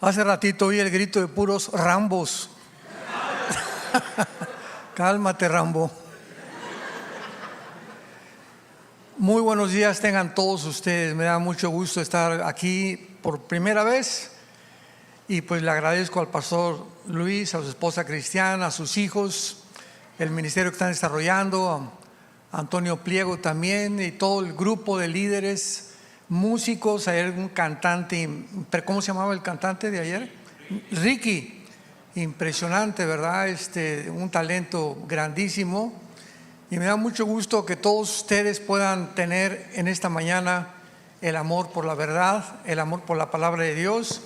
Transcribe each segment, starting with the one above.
Hace ratito oí el grito de puros Rambos. Cálmate, Rambo. Muy buenos días tengan todos ustedes. Me da mucho gusto estar aquí por primera vez. Y pues le agradezco al pastor Luis, a su esposa Cristiana, a sus hijos, el ministerio que están desarrollando, a Antonio Pliego también, y todo el grupo de líderes, músicos. Hay un cantante, ¿cómo se llamaba el cantante de ayer? Ricky, impresionante, ¿verdad? Un talento grandísimo. Y me da mucho gusto que todos ustedes puedan tener en esta mañana el amor por la verdad, el amor por la palabra de Dios.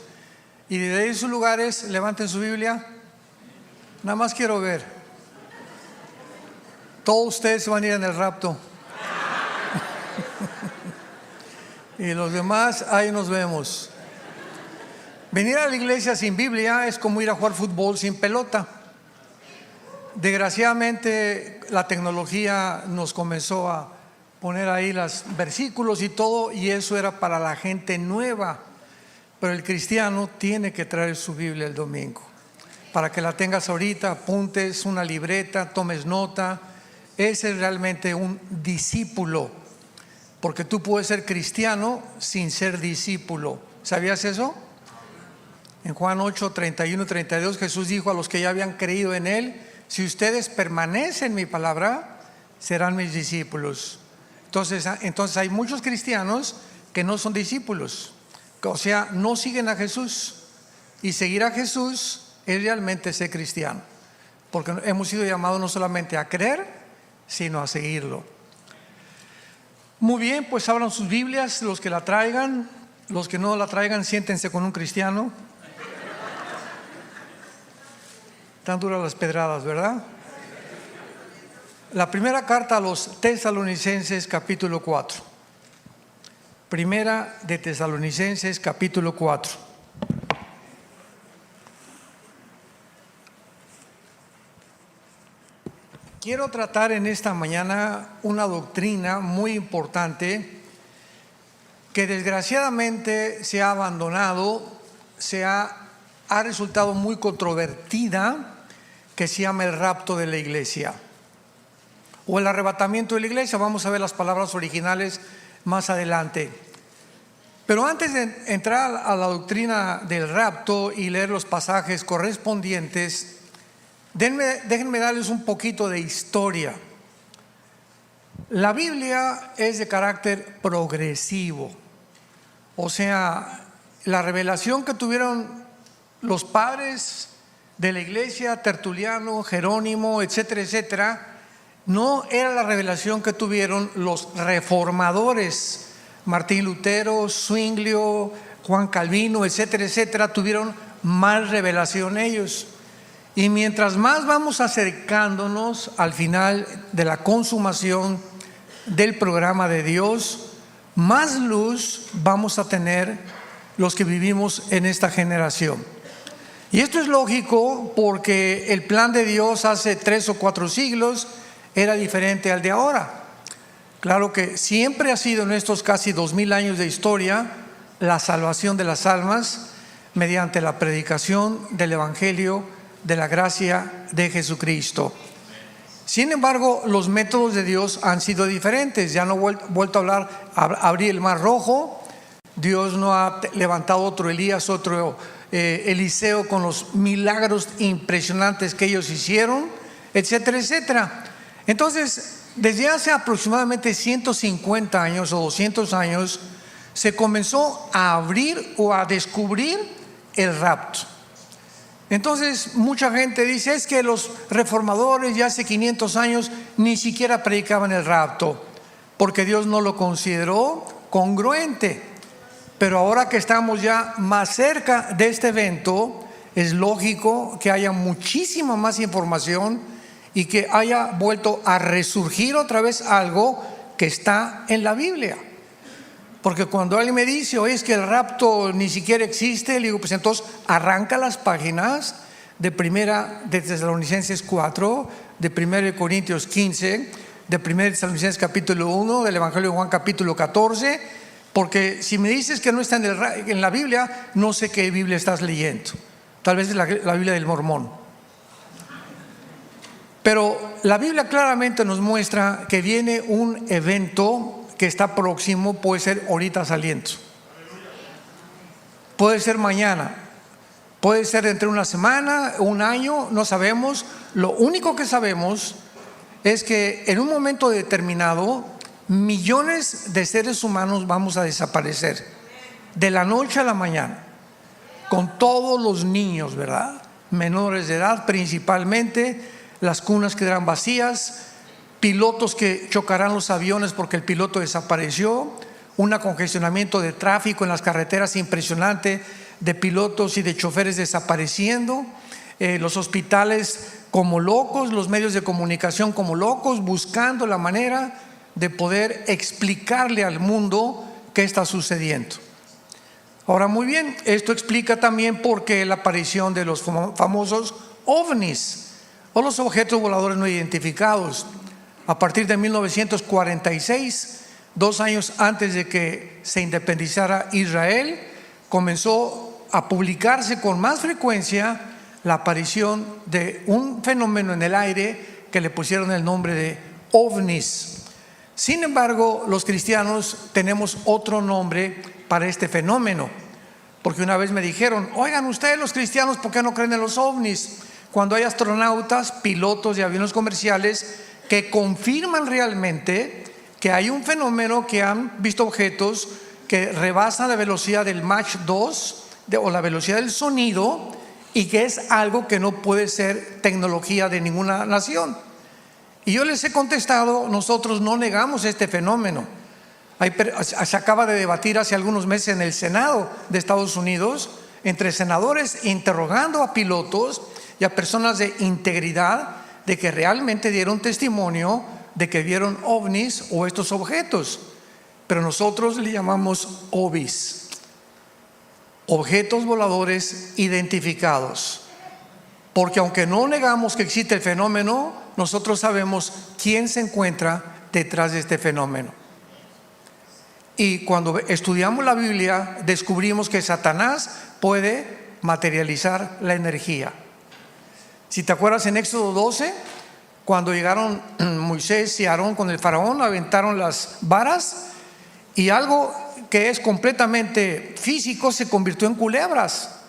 Y desde sus lugares levanten su Biblia. Nada más quiero ver. Todos ustedes se van a ir en el rapto. Y los demás, ahí nos vemos. Venir a la iglesia sin Biblia es como ir a jugar fútbol sin pelota. Desgraciadamente la tecnología nos comenzó a poner ahí los versículos y todo, y eso era para la gente nueva. Pero el cristiano tiene que traer su Biblia el domingo, para que la tengas ahorita, apuntes una libreta, tomes nota. Ese es realmente un discípulo, porque tú puedes ser cristiano sin ser discípulo. ¿Sabías eso? En Juan 8, 31 y 32 Jesús dijo a los que ya habían creído en Él: si ustedes permanecen en mi palabra, serán mis discípulos. Entonces hay muchos cristianos que no son discípulos, o sea, no siguen a Jesús. Y seguir a Jesús es realmente ser cristiano, porque hemos sido llamados no solamente a creer, sino a seguirlo. Muy bien, pues abran sus Biblias, los que la traigan. Los que no la traigan, siéntense con un cristiano. Tan duras las pedradas, ¿verdad? La primera carta a los Tesalonicenses, capítulo 4. Primera de Tesalonicenses, capítulo 4. Quiero tratar en esta mañana una doctrina muy importante que desgraciadamente se ha abandonado, ha resultado muy controvertida, que se llama el rapto de la iglesia o el arrebatamiento de la iglesia. Vamos a ver las palabras originales más adelante. Pero antes de entrar a la doctrina del rapto y leer los pasajes correspondientes, déjenme darles un poquito de historia. La Biblia es de carácter progresivo, o sea, la revelación que tuvieron los padres de la iglesia, Tertuliano, Jerónimo, etcétera, etcétera, no era la revelación que tuvieron los reformadores. Martín Lutero, Zwinglio, Juan Calvino, etcétera, etcétera, tuvieron más revelación ellos. Y mientras más vamos acercándonos al final de la consumación del programa de Dios, más luz vamos a tener los que vivimos en esta generación. Y esto es lógico, porque el plan de Dios hace 3 o 4 siglos era diferente al de ahora. Claro que siempre ha sido en estos casi 2000 años de historia la salvación de las almas mediante la predicación del Evangelio de la gracia de Jesucristo. Sin embargo, los métodos de Dios han sido diferentes. Ya no he vuelto a abrir el mar rojo. Dios no ha levantado otro Elías, otro Eliseo con los milagros impresionantes que ellos hicieron, etcétera, etcétera. Entonces, desde hace aproximadamente 150 años o 200 años se comenzó a abrir o a descubrir el rapto. Entonces mucha gente dice: es que los reformadores ya hace 500 años ni siquiera predicaban el rapto, porque Dios no lo consideró congruente. Pero ahora que estamos ya más cerca de este evento, es lógico que haya muchísima más información y que haya vuelto a resurgir otra vez algo que está en la Biblia. Porque cuando alguien me dice: oye, es que el rapto ni siquiera existe, le digo: pues entonces arranca las páginas de Primera de Tesalonicenses 4, de Primera de Corintios 15, de Primera de Tesalonicenses capítulo 1, del Evangelio de Juan capítulo 14, Porque si me dices que no está en la Biblia, no sé qué Biblia estás leyendo. Tal vez es la Biblia del Mormón. Pero la Biblia claramente nos muestra que viene un evento que está próximo. Puede ser ahorita saliendo, puede ser mañana, puede ser entre una semana, un año, no sabemos. Lo único que sabemos es que en un momento determinado millones de seres humanos vamos a desaparecer de la noche a la mañana, con todos los niños, ¿verdad? Menores de edad principalmente. Las cunas quedarán vacías, pilotos que chocarán los aviones porque el piloto desapareció, un congestionamiento de tráfico en las carreteras impresionante, de pilotos y de choferes desapareciendo, los hospitales como locos, los medios de comunicación como locos, buscando la manera de poder explicarle al mundo qué está sucediendo. Ahora, muy bien, esto explica también por qué la aparición de los famosos ovnis, o los objetos voladores no identificados. A partir de 1946, 2 años antes de que se independizara Israel, comenzó a publicarse con más frecuencia la aparición de un fenómeno en el aire que le pusieron el nombre de ovnis. Sin embargo, los cristianos tenemos otro nombre para este fenómeno, porque una vez me dijeron: oigan, ustedes los cristianos, ¿por qué no creen en los ovnis? Cuando hay astronautas, pilotos de aviones comerciales que confirman realmente que hay un fenómeno, que han visto objetos que rebasan la velocidad del Mach 2 o la velocidad del sonido, y que es algo que no puede ser tecnología de ninguna nación. Y yo les he contestado: nosotros no negamos este fenómeno. Se acaba de debatir hace algunos meses en el Senado de Estados Unidos, entre senadores interrogando a pilotos y a personas de integridad, de que realmente dieron testimonio de que vieron ovnis o estos objetos. Pero nosotros le llamamos OVIs, objetos voladores identificados, porque aunque no negamos que existe el fenómeno, nosotros sabemos quién se encuentra detrás de este fenómeno. Y cuando estudiamos la Biblia, descubrimos que Satanás puede materializar la energía. Si te acuerdas, en Éxodo 12, cuando llegaron Moisés y Aarón con el faraón, aventaron las varas y algo que es completamente físico se convirtió en culebras.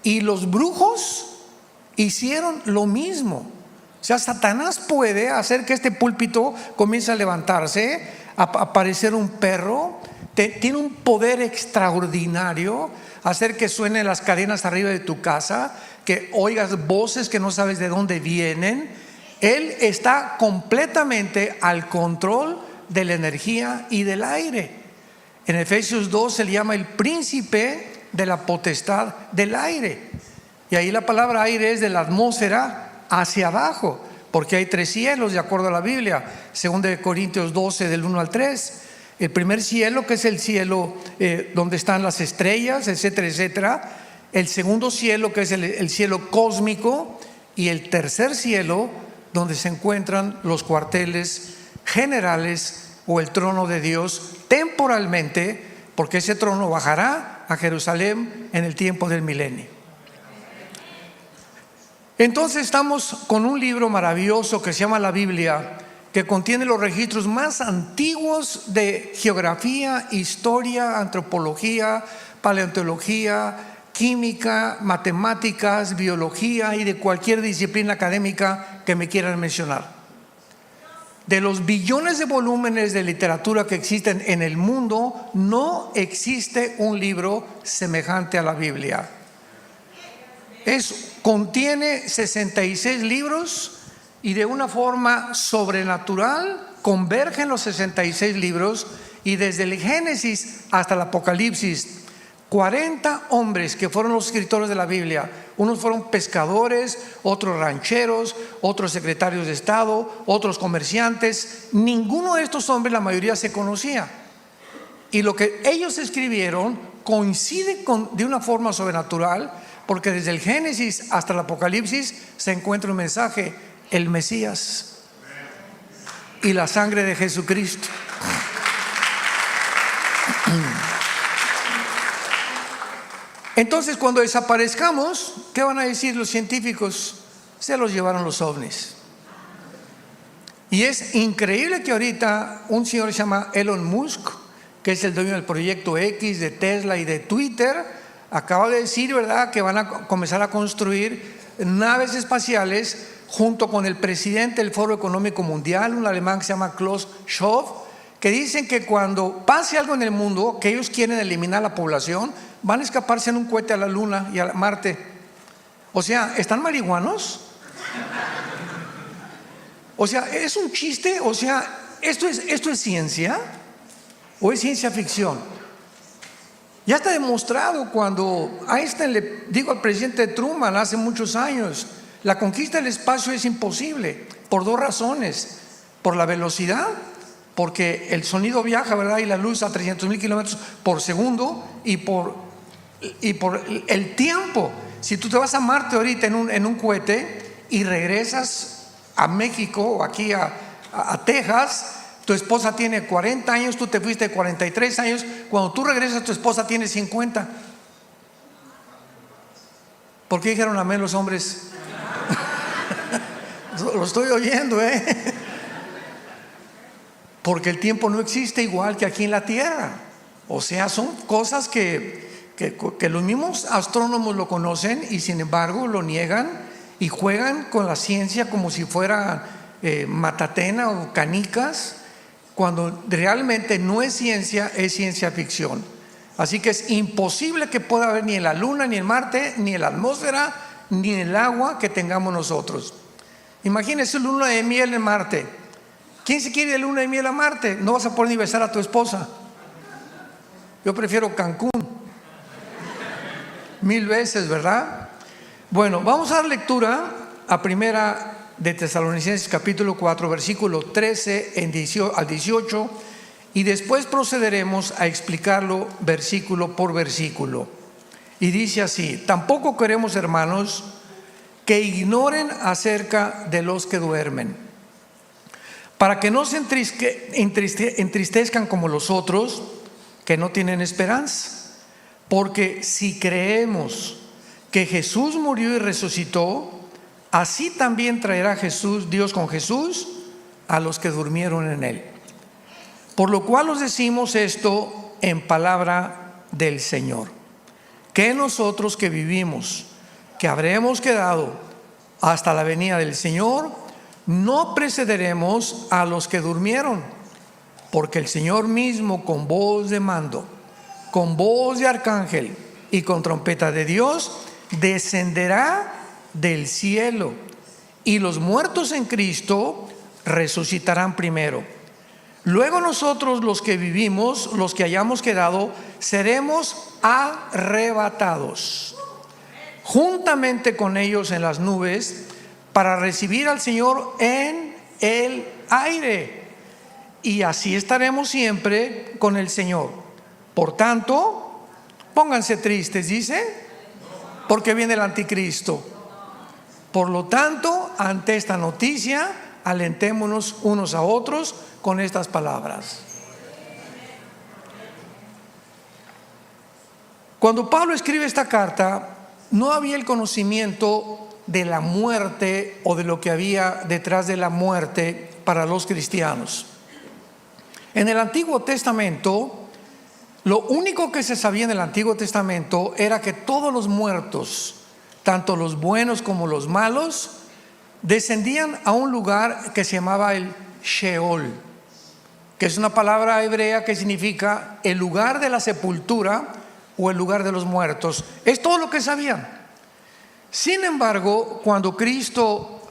Y los brujos hicieron lo mismo. O sea, Satanás puede hacer que este púlpito comience a levantarse, a aparecer un perro. Tiene un poder extraordinario, hacer que suenen las cadenas arriba de tu casa, que oigas voces que no sabes de dónde vienen. Él está completamente al control de la energía y del aire. En Efesios 2 se le llama el príncipe de la potestad del aire. Y ahí la palabra aire es de la atmósfera hacia abajo, porque hay 3 cielos de acuerdo a la Biblia. 2 Corintios 12 del 1 al 3. El primer cielo, que es el cielo donde están las estrellas, etcétera, etcétera. El segundo cielo, que es el cielo cósmico. Y el tercer cielo, donde se encuentran los cuarteles generales o el trono de Dios temporalmente, porque ese trono bajará a Jerusalén en el tiempo del milenio. Entonces estamos con un libro maravilloso que se llama la Biblia, que contiene los registros más antiguos de geografía, historia, antropología, paleontología, química, matemáticas, biología y de cualquier disciplina académica que me quieran mencionar. De los billones de volúmenes de literatura que existen en el mundo, no existe un libro semejante a la Biblia. Contiene 66 libros y de una forma sobrenatural convergen los 66 libros, y desde el Génesis hasta el Apocalipsis, 40 hombres que fueron los escritores de la Biblia. Unos fueron pescadores, otros rancheros, otros secretarios de Estado, otros comerciantes. Ninguno de estos hombres, la mayoría, se conocía. Y lo que ellos escribieron coincide de una forma sobrenatural, porque desde el Génesis hasta el Apocalipsis se encuentra un mensaje: el Mesías y la sangre de Jesucristo. Entonces, cuando desaparezcamos, ¿qué van a decir los científicos? Se los llevaron los ovnis. Y es increíble que ahorita un señor se llama Elon Musk, que es el dueño del proyecto X, de Tesla y de Twitter, acaba de decir, ¿verdad?, que van a comenzar a construir naves espaciales junto con el presidente del Foro Económico Mundial, un alemán que se llama Klaus Schwab, que dicen que cuando pase algo en el mundo, que ellos quieren eliminar la población, van a escaparse en un cohete a la Luna y a Marte. O sea, ¿están marihuanos? O sea, ¿es un chiste? O sea, ¿esto es ciencia o es ciencia ficción? Ya está demostrado cuando Einstein le dijo al presidente Truman hace muchos años, la conquista del espacio es imposible por dos razones: por la velocidad, porque el sonido viaja, ¿verdad?, y la luz a 300,000 kilómetros por segundo, y por el tiempo. Si tú te vas a Marte ahorita en un cohete y regresas a México o aquí a Texas, tu esposa tiene 40 años, tú te fuiste 43 años, cuando tú regresas tu esposa tiene 50. ¿Por qué dijeron amén los hombres? Lo estoy oyendo, porque el tiempo no existe igual que aquí en la tierra. O sea, son cosas que los mismos astrónomos lo conocen y sin embargo lo niegan y juegan con la ciencia como si fuera matatena o canicas, cuando realmente no es ciencia, es ciencia ficción. Así que es imposible que pueda haber ni en la Luna, ni en Marte, ni en la atmósfera, ni en el agua que tengamos nosotros. Imagínense luna de miel en Marte. ¿Quién se quiere de luna de miel a Marte? No vas a poder ni besar a tu esposa. Yo prefiero Cancún 1000 veces, ¿verdad? Bueno, vamos a dar lectura a Primera de Tesalonicenses capítulo 4, versículo 13 al 18, y después procederemos a explicarlo versículo por versículo. Y dice así: tampoco queremos, hermanos, que ignoren acerca de los que duermen, para que no se entristezcan como los otros, que no tienen esperanza. Porque si creemos que Jesús murió y resucitó, así también traerá Dios con Jesús a los que durmieron en él. Por lo cual os decimos esto en palabra del Señor, que nosotros que vivimos, que habremos quedado hasta la venida del Señor, no precederemos a los que durmieron, porque el Señor mismo, con voz de mando, con voz de arcángel y con trompeta de Dios, descenderá del cielo, y los muertos en Cristo resucitarán primero. Luego nosotros, los que vivimos, los que hayamos quedado, seremos arrebatados juntamente con ellos en las nubes para recibir al Señor en el aire, y así estaremos siempre con el Señor. Por tanto, pónganse tristes, dice, porque viene el anticristo. Por lo tanto, ante esta noticia, alentémonos unos a otros con estas palabras. Cuando Pablo escribe esta carta, no había el conocimiento de la muerte o de lo que había detrás de la muerte para los cristianos. En el Antiguo Testamento, lo único que se sabía en el Antiguo Testamento era que todos los muertos, tanto los buenos como los malos, descendían a un lugar que se llamaba el Sheol, que es una palabra hebrea que significa el lugar de la sepultura o el lugar de los muertos. Es todo lo que sabían. Sin embargo, cuando Cristo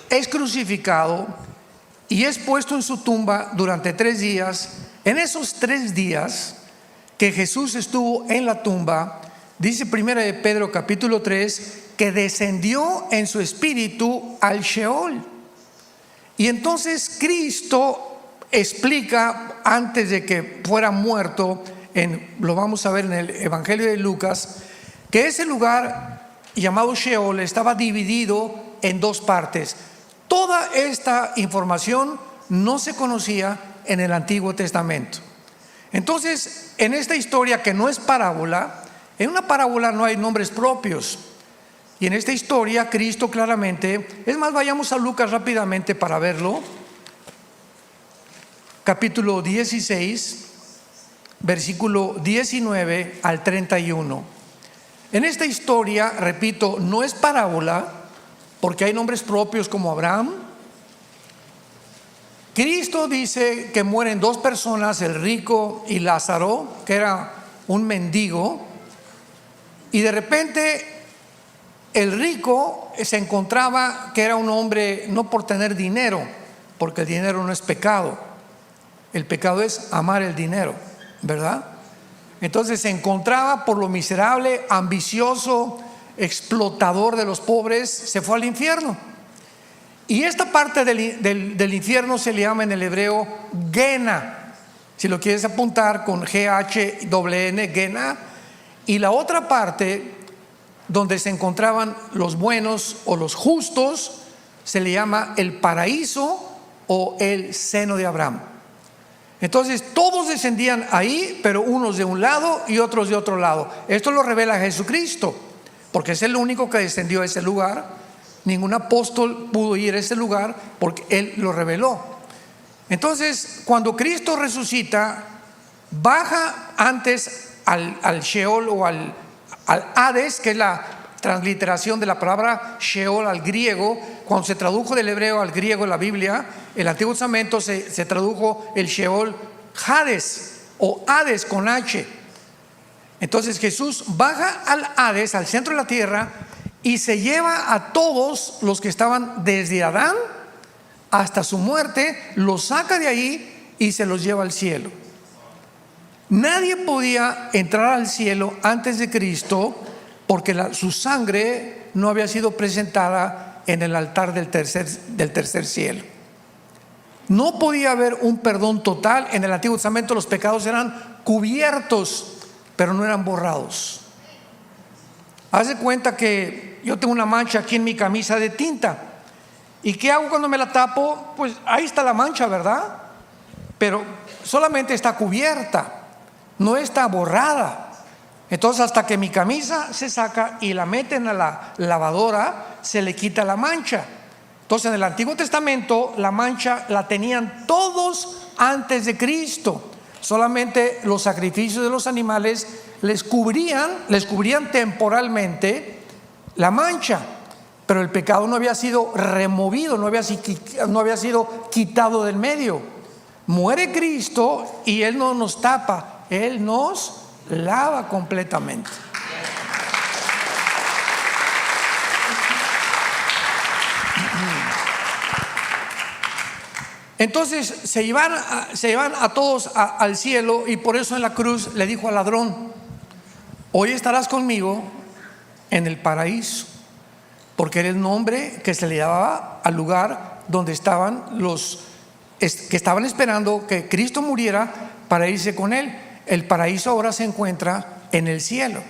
es crucificado y es puesto en su tumba durante 3 días, en esos 3 días que Jesús estuvo en la tumba, dice Primera de Pedro capítulo 3, que descendió en su espíritu al Sheol. Y entonces Cristo explica, antes de que fuera muerto, lo vamos a ver en el Evangelio de Lucas, que ese lugar llamado Sheol estaba dividido en 2 partes. Toda esta información no se conocía en el Antiguo Testamento. Entonces, en esta historia, que no es parábola, En una parábola no hay nombres propios. Y en esta historia Cristo claramente, es más, vayamos a Lucas rápidamente para verlo. Capítulo 16, versículo 19 al 31. En esta historia, repito, no es parábola, porque hay nombres propios como Abraham. Cristo dice que mueren dos personas, el rico y Lázaro, que era un mendigo, y de repente el rico se encontraba que era un hombre no por tener dinero, porque el dinero no es pecado, el pecado es amar el dinero, ¿verdad? Entonces se encontraba por lo miserable, ambicioso, explotador de los pobres, se fue al infierno. Y esta parte del infierno se le llama en el hebreo Gena, si lo quieres apuntar con G-H-N, Gena. Y la otra parte donde se encontraban los buenos o los justos se le llama el paraíso o el seno de Abraham. Entonces todos descendían ahí, pero unos de un lado y otros de otro lado. Esto lo revela Jesucristo, porque es el único que descendió a ese lugar. Ningún apóstol pudo ir a ese lugar porque Él lo reveló. Entonces, cuando Cristo resucita, baja antes al Sheol o al Hades, que es la transliteración de la palabra Sheol al griego. Cuando se tradujo del hebreo al griego en la Biblia, el Antiguo Testamento se tradujo el Sheol Hades o Hades con H. Entonces Jesús baja al Hades, al centro de la tierra, y se lleva a todos los que estaban desde Adán hasta su muerte, los saca de ahí y se los lleva al cielo. Nadie podía entrar al cielo antes de Cristo porque su sangre no había sido presentada en el altar del tercer cielo. No podía haber un perdón total. En el Antiguo Testamento los pecados eran cubiertos, pero no eran borrados. Haz de cuenta que yo tengo una mancha aquí en mi camisa de tinta. ¿Y qué hago cuando me la tapo? Pues ahí está la mancha, ¿verdad? Pero solamente está cubierta, no está borrada. Entonces hasta que mi camisa se saca y la meten a la lavadora, se le quita la mancha. Entonces en el Antiguo Testamento la mancha la tenían todos antes de Cristo. Solamente los sacrificios de los animales les cubrían temporalmente la mancha, pero el pecado no había sido removido, no había sido quitado del medio. Muere Cristo y Él no nos tapa, Él nos lava completamente. Entonces se llevan a todos al cielo, y por eso en la cruz le dijo al ladrón: hoy estarás conmigo en el paraíso, porque era el nombre que se le daba al lugar donde estaban los que estaban esperando que Cristo muriera para irse con Él. El paraíso ahora se encuentra en el cielo.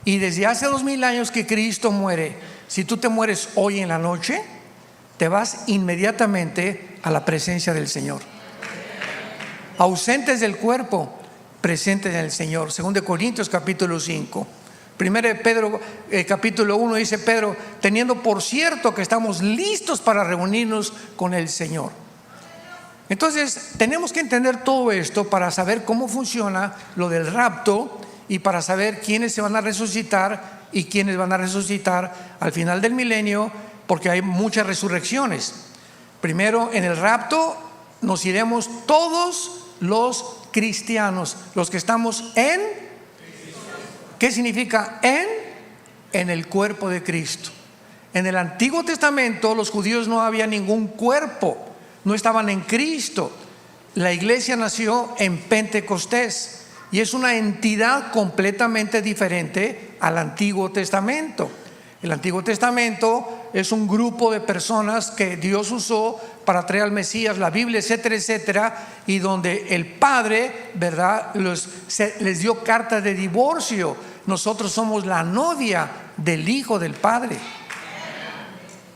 Y desde hace 2000 años que Cristo muere, si tú te mueres hoy en la noche, te vas inmediatamente a la presencia del Señor. Ausentes del cuerpo, presentes en el Señor. 2 Corintios capítulo 5. 1 Pedro capítulo 1 dice Pedro: teniendo por cierto que estamos listos para reunirnos con el Señor. Entonces tenemos que entender todo esto para saber cómo funciona lo del rapto y para saber quiénes se van a resucitar y quiénes van a resucitar al final del milenio, porque hay muchas resurrecciones. Primero, en el rapto nos iremos todos los cristianos, los que estamos en, ¿qué significa en? En el cuerpo de Cristo. En el Antiguo Testamento los judíos no había ningún cuerpo, no estaban en Cristo. La iglesia nació en Pentecostés y es una entidad completamente diferente al Antiguo Testamento. El Antiguo Testamento es un grupo de personas que Dios usó para traer al Mesías, la Biblia, etcétera, etcétera, y donde el Padre, ¿verdad?, les dio cartas de divorcio. Nosotros somos la novia del Hijo del Padre,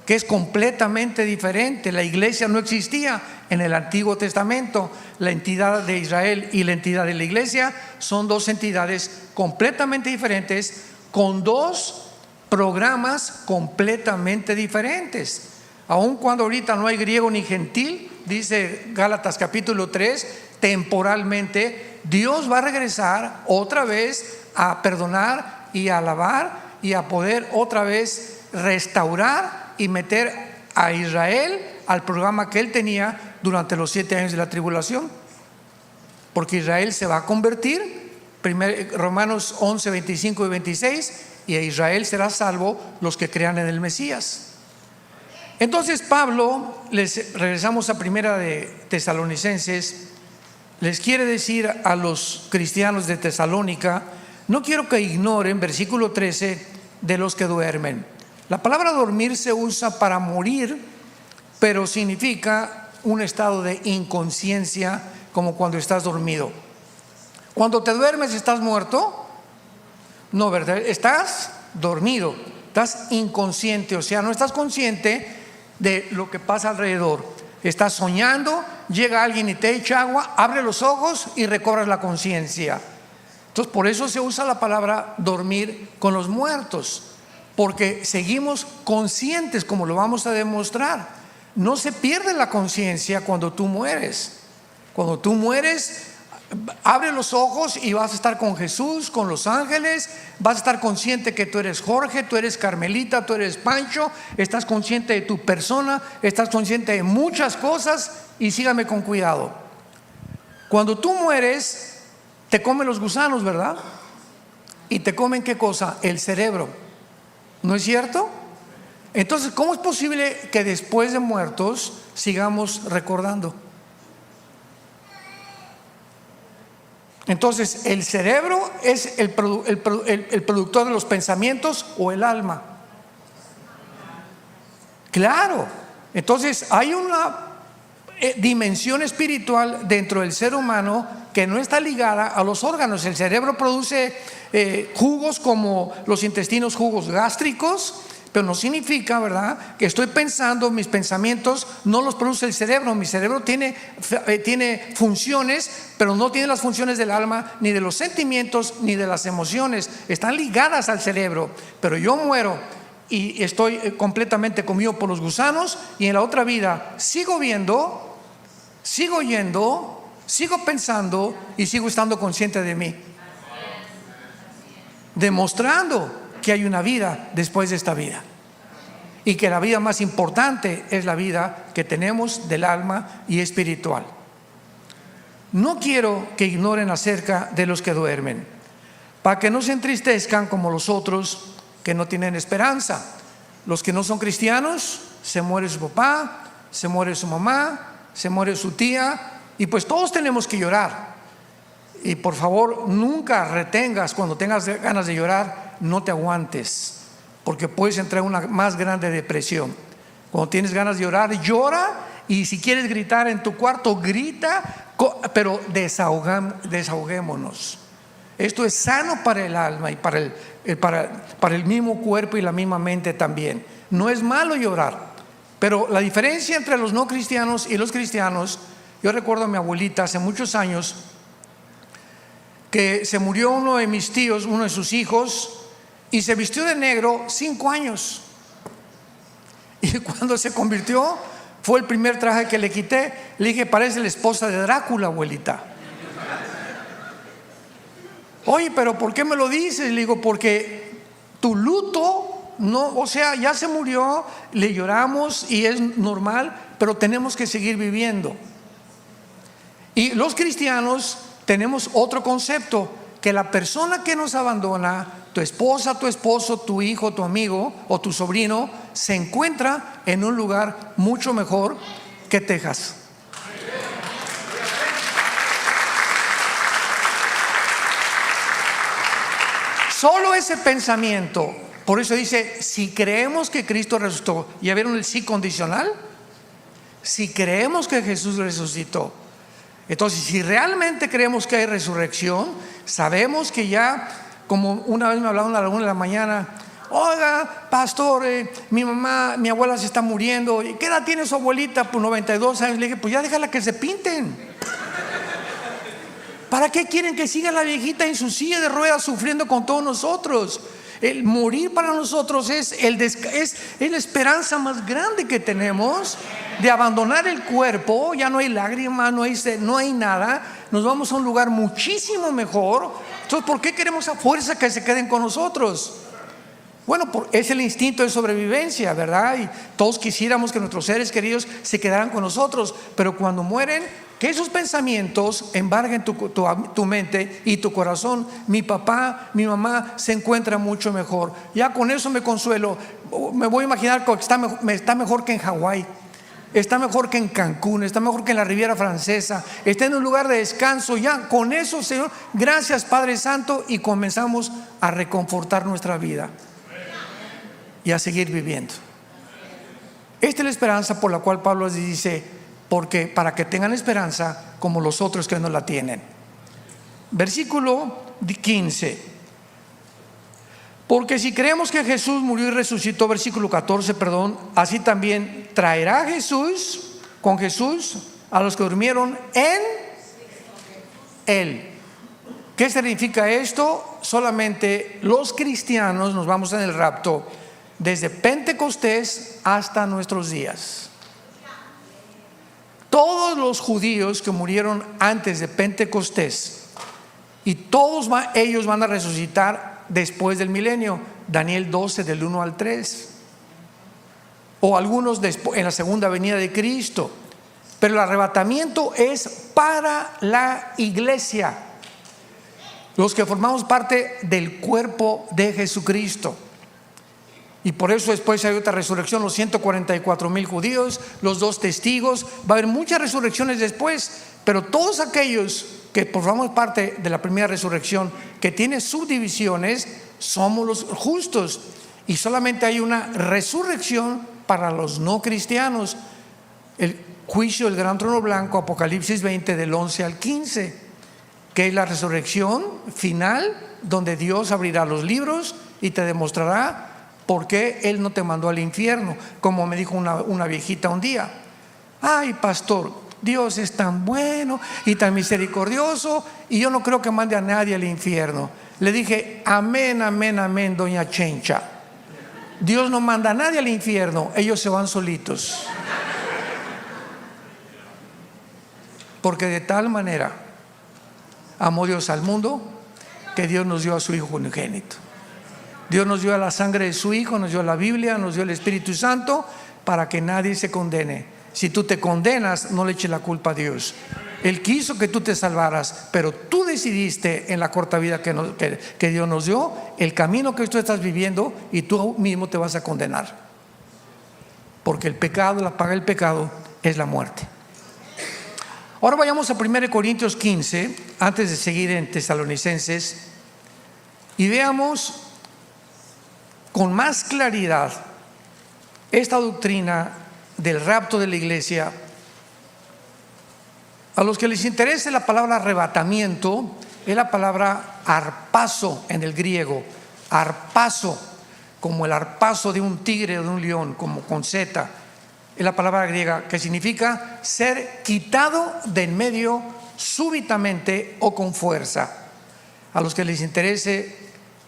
que es completamente diferente. La iglesia no existía en el Antiguo Testamento. La entidad de Israel y la entidad de la iglesia son dos entidades completamente diferentes, con dos programas completamente diferentes. Aun cuando ahorita no hay griego ni gentil, dice Gálatas capítulo 3, temporalmente Dios va a regresar otra vez a perdonar y a alabar y a poder otra vez restaurar y meter a Israel al programa que él tenía durante los 7 años de la tribulación, porque Israel se va a convertir, Romanos 11, 25 y 26, y a Israel será salvo los que crean en el Mesías. Entonces Pablo, regresamos a primera de Tesalonicenses, les quiere decir a los cristianos de Tesalónica: no quiero que ignoren, versículo 13, de los que duermen. La palabra dormir se usa para morir, pero significa un estado de inconsciencia, como cuando estás dormido. Cuando te duermes, ¿estás muerto? No, ¿verdad? Estás dormido, estás inconsciente, o sea, no estás consciente de lo que pasa alrededor. Estás soñando, llega alguien y te echa agua, abre los ojos y recobras la conciencia. Entonces, por eso se usa la palabra dormir con los muertos, porque seguimos conscientes, como lo vamos a demostrar. No se pierde la conciencia cuando tú mueres. Cuando tú mueres, abre los ojos y vas a estar con Jesús, con los ángeles. Vas a estar consciente que tú eres Jorge, tú eres Carmelita, tú eres Pancho. Estás consciente de tu persona, estás consciente de muchas cosas. Y sígame con cuidado. Cuando tú mueres, te comen los gusanos, ¿verdad? Y te comen ¿qué cosa? El cerebro. ¿No es cierto? Entonces, ¿cómo es posible que después de muertos sigamos recordando? Entonces, el cerebro es el productor de los pensamientos o el alma. Claro. Entonces, hay una dimensión espiritual dentro del ser humano que no está ligada a los órganos. El cerebro produce jugos como los intestinos, jugos gástricos, pero no significa, ¿verdad?, que estoy pensando, mis pensamientos no los produce el cerebro. Mi cerebro tiene funciones, pero no tiene las funciones del alma, ni de los sentimientos, ni de las emociones. Están ligadas al cerebro. Pero yo muero y estoy completamente comido por los gusanos, y en la otra vida sigo viendo, sigo oyendo, sigo pensando y sigo estando consciente de mí, demostrando que hay una vida después de esta vida, y que la vida más importante es la vida que tenemos del alma y espiritual. No quiero que ignoren acerca de los que duermen, para que no se entristezcan como los otros que no tienen esperanza. Los que no son cristianos, se muere su papá, se muere su mamá, se muere su tía, y pues todos tenemos que llorar. Y por favor, nunca retengas. Cuando tengas ganas de llorar, no te aguantes, porque puedes entrar en una más grande depresión. Cuando tienes ganas de llorar, llora, y si quieres gritar en tu cuarto, grita, pero desahoguémonos. Esto es sano para el alma y para el mismo cuerpo y la misma mente también. No es malo llorar, pero la diferencia entre los no cristianos y los cristianos, yo recuerdo a mi abuelita hace muchos años, que se murió uno de mis tíos, uno de sus hijos, y se vistió de negro 5 años. Y cuando se convirtió, fue el primer traje que le quité. Le dije: parece la esposa de Drácula, abuelita. Oye, pero ¿por qué me lo dices? Le digo: porque tu luto, no, o sea, ya se murió, le lloramos y es normal, pero tenemos que seguir viviendo. Y los cristianos tenemos otro concepto, que la persona que nos abandona, tu esposa, tu esposo, tu hijo, tu amigo o tu sobrino, se encuentra en un lugar mucho mejor que Texas. Solo ese pensamiento. Por eso dice: si creemos que Cristo resucitó. ¿Ya vieron el sí condicional? Si creemos que Jesús resucitó. Entonces, si realmente creemos que hay resurrección, sabemos que ya, como una vez me hablaron a la 1 de la mañana: oiga, pastor, mi mamá, mi abuela se está muriendo. ¿Y qué edad tiene su abuelita? Pues 92 años. Le dije: pues ya déjala que se pinten. ¿Para qué quieren que siga la viejita en su silla de ruedas sufriendo con todos nosotros? El morir para nosotros es la esperanza más grande que tenemos de abandonar el cuerpo. Ya no hay lágrimas, no hay nada. Nos vamos a un lugar muchísimo mejor. Entonces, ¿por qué queremos a fuerza que se queden con nosotros? Bueno, es el instinto de sobrevivencia, ¿verdad? Y todos quisiéramos que nuestros seres queridos se quedaran con nosotros, pero cuando mueren, que esos pensamientos embarguen tu mente y tu corazón. Mi papá, mi mamá se encuentra mucho mejor. Ya con eso me consuelo. Me voy a imaginar que está mejor que en Hawái, está mejor que en Cancún, está mejor que en la Riviera Francesa, está en un lugar de descanso. Ya con eso, Señor, gracias Padre Santo, y comenzamos a reconfortar nuestra vida y a seguir viviendo. Esta es la esperanza por la cual Pablo les dice: porque para que tengan esperanza como los otros que no la tienen. Versículo 15. Porque si creemos que Jesús murió y resucitó, versículo 14, perdón, así también traerá con Jesús a los que durmieron en Él. ¿Qué significa esto? Solamente los cristianos nos vamos en el rapto desde Pentecostés hasta nuestros días. Todos los judíos que murieron antes de Pentecostés, y todos ellos van a resucitar después del milenio. Daniel 12 del 1 al 3. O algunos en la segunda venida de Cristo. Pero el arrebatamiento es para la iglesia, los que formamos parte del cuerpo de Jesucristo. Y por eso después hay otra resurrección, los 144,000 judíos, los 2 testigos. Va a haber muchas resurrecciones después, pero todos aquellos que formamos parte de la primera resurrección, que tiene subdivisiones, somos los justos. Y solamente hay una resurrección para los no cristianos: el juicio del gran trono blanco, Apocalipsis 20 del 11 al 15, que es la resurrección final, donde Dios abrirá los libros y te demostrará por qué Él no te mandó al infierno. Como me dijo una viejita un día: ay, pastor, Dios es tan bueno y tan misericordioso, y yo no creo que mande a nadie al infierno. Le dije: amén, amén, amén, doña Chencha. Dios no manda a nadie al infierno, ellos se van solitos. Porque de tal manera amó Dios al mundo, que Dios nos dio a su Hijo unigénito. Dios nos dio la sangre de su Hijo, nos dio la Biblia, nos dio el Espíritu Santo, para que nadie se condene. Si tú te condenas, no le eches la culpa a Dios. Él quiso que tú te salvaras, pero tú decidiste en la corta vida que Dios nos dio, el camino que tú estás viviendo, y tú mismo te vas a condenar. Porque el pecado, la paga del pecado es la muerte. Ahora vayamos a 1 Corintios 15, antes de seguir en Tesalonicenses, y veamos con más claridad esta doctrina del rapto de la iglesia. A los que les interese la palabra arrebatamiento, es la palabra arpazo en el griego. Arpazo, como el arpazo de un tigre o de un león, como con Z. Es la palabra griega que significa ser quitado de en medio súbitamente o con fuerza. A los que les interese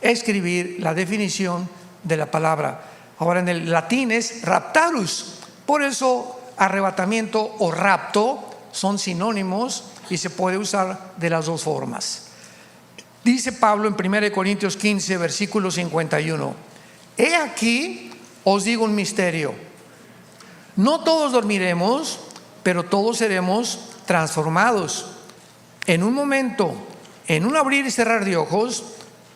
escribir la definición de la palabra. Ahora, en el latín es raptarus. Por eso arrebatamiento o rapto son sinónimos y se puede usar de las dos formas. Dice Pablo en 1 Corintios 15 versículo 51: he aquí os digo un misterio, no todos dormiremos, pero todos seremos transformados en un momento, en un abrir y cerrar de ojos,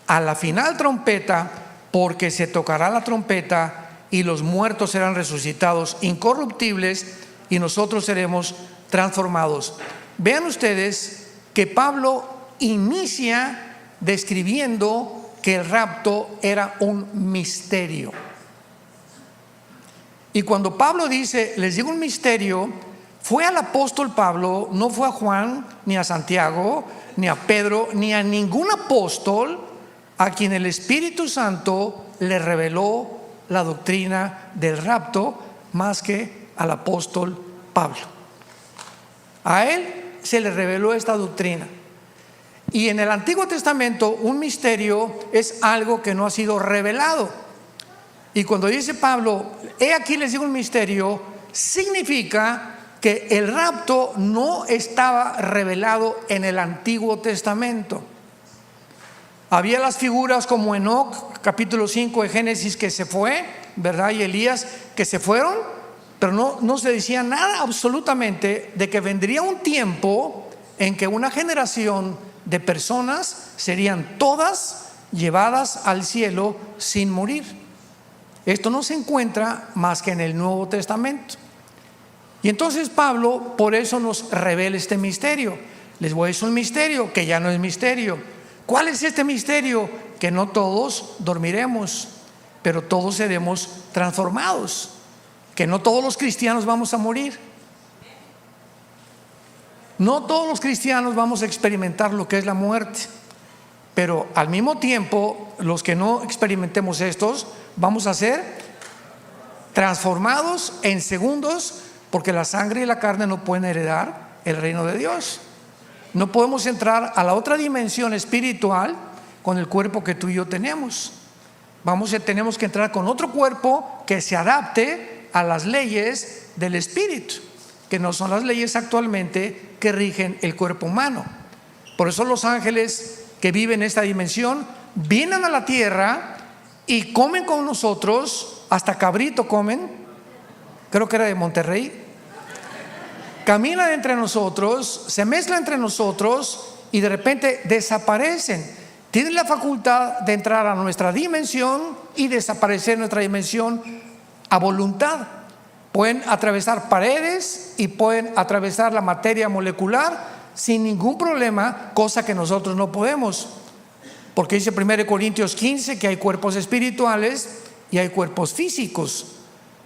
a la final trompeta, porque se tocará la trompeta y los muertos serán resucitados incorruptibles y nosotros seremos transformados. Vean ustedes que Pablo inicia describiendo que el rapto era un misterio. Y cuando Pablo dice, les digo un misterio, fue al apóstol Pablo, no fue a Juan, ni a Santiago, ni a Pedro, ni a ningún apóstol a quien el Espíritu Santo le reveló la doctrina del rapto, más que al apóstol Pablo. A él se le reveló esta doctrina. Y en el Antiguo Testamento un misterio es algo que no ha sido revelado. Y cuando dice Pablo, he aquí les digo un misterio, significa que el rapto no estaba revelado en el Antiguo Testamento. Había las figuras como Enoc, capítulo 5 de Génesis, que se fue, ¿verdad? Y Elías, que se fueron, pero no se decía nada absolutamente de que vendría un tiempo en que una generación de personas serían todas llevadas al cielo sin morir. Esto no se encuentra más que en el Nuevo Testamento. Y entonces Pablo por eso nos revela este misterio. Les voy a decir un misterio que ya no es misterio. ¿Cuál es este misterio? Que no todos dormiremos, pero todos seremos transformados. Que no todos los cristianos vamos a morir. No todos los cristianos vamos a experimentar lo que es la muerte, pero al mismo tiempo los que no experimentemos estos vamos a ser transformados en segundos, porque la sangre y la carne no pueden heredar el reino de Dios. No podemos entrar a la otra dimensión espiritual con el cuerpo que tú y yo tenemos. Tenemos que entrar con otro cuerpo que se adapte a las leyes del espíritu, que no son las leyes actualmente que rigen el cuerpo humano. Por eso los ángeles que viven en esta dimensión vienen a la tierra y comen con nosotros, hasta cabrito comen, creo que era de Monterrey. Caminan entre nosotros, se mezclan entre nosotros y de repente desaparecen. Tienen la facultad de entrar a nuestra dimensión y desaparecer en nuestra dimensión a voluntad. Pueden atravesar paredes y pueden atravesar la materia molecular sin ningún problema, cosa que nosotros no podemos. Porque dice 1 Corintios 15 que hay cuerpos espirituales y hay cuerpos físicos.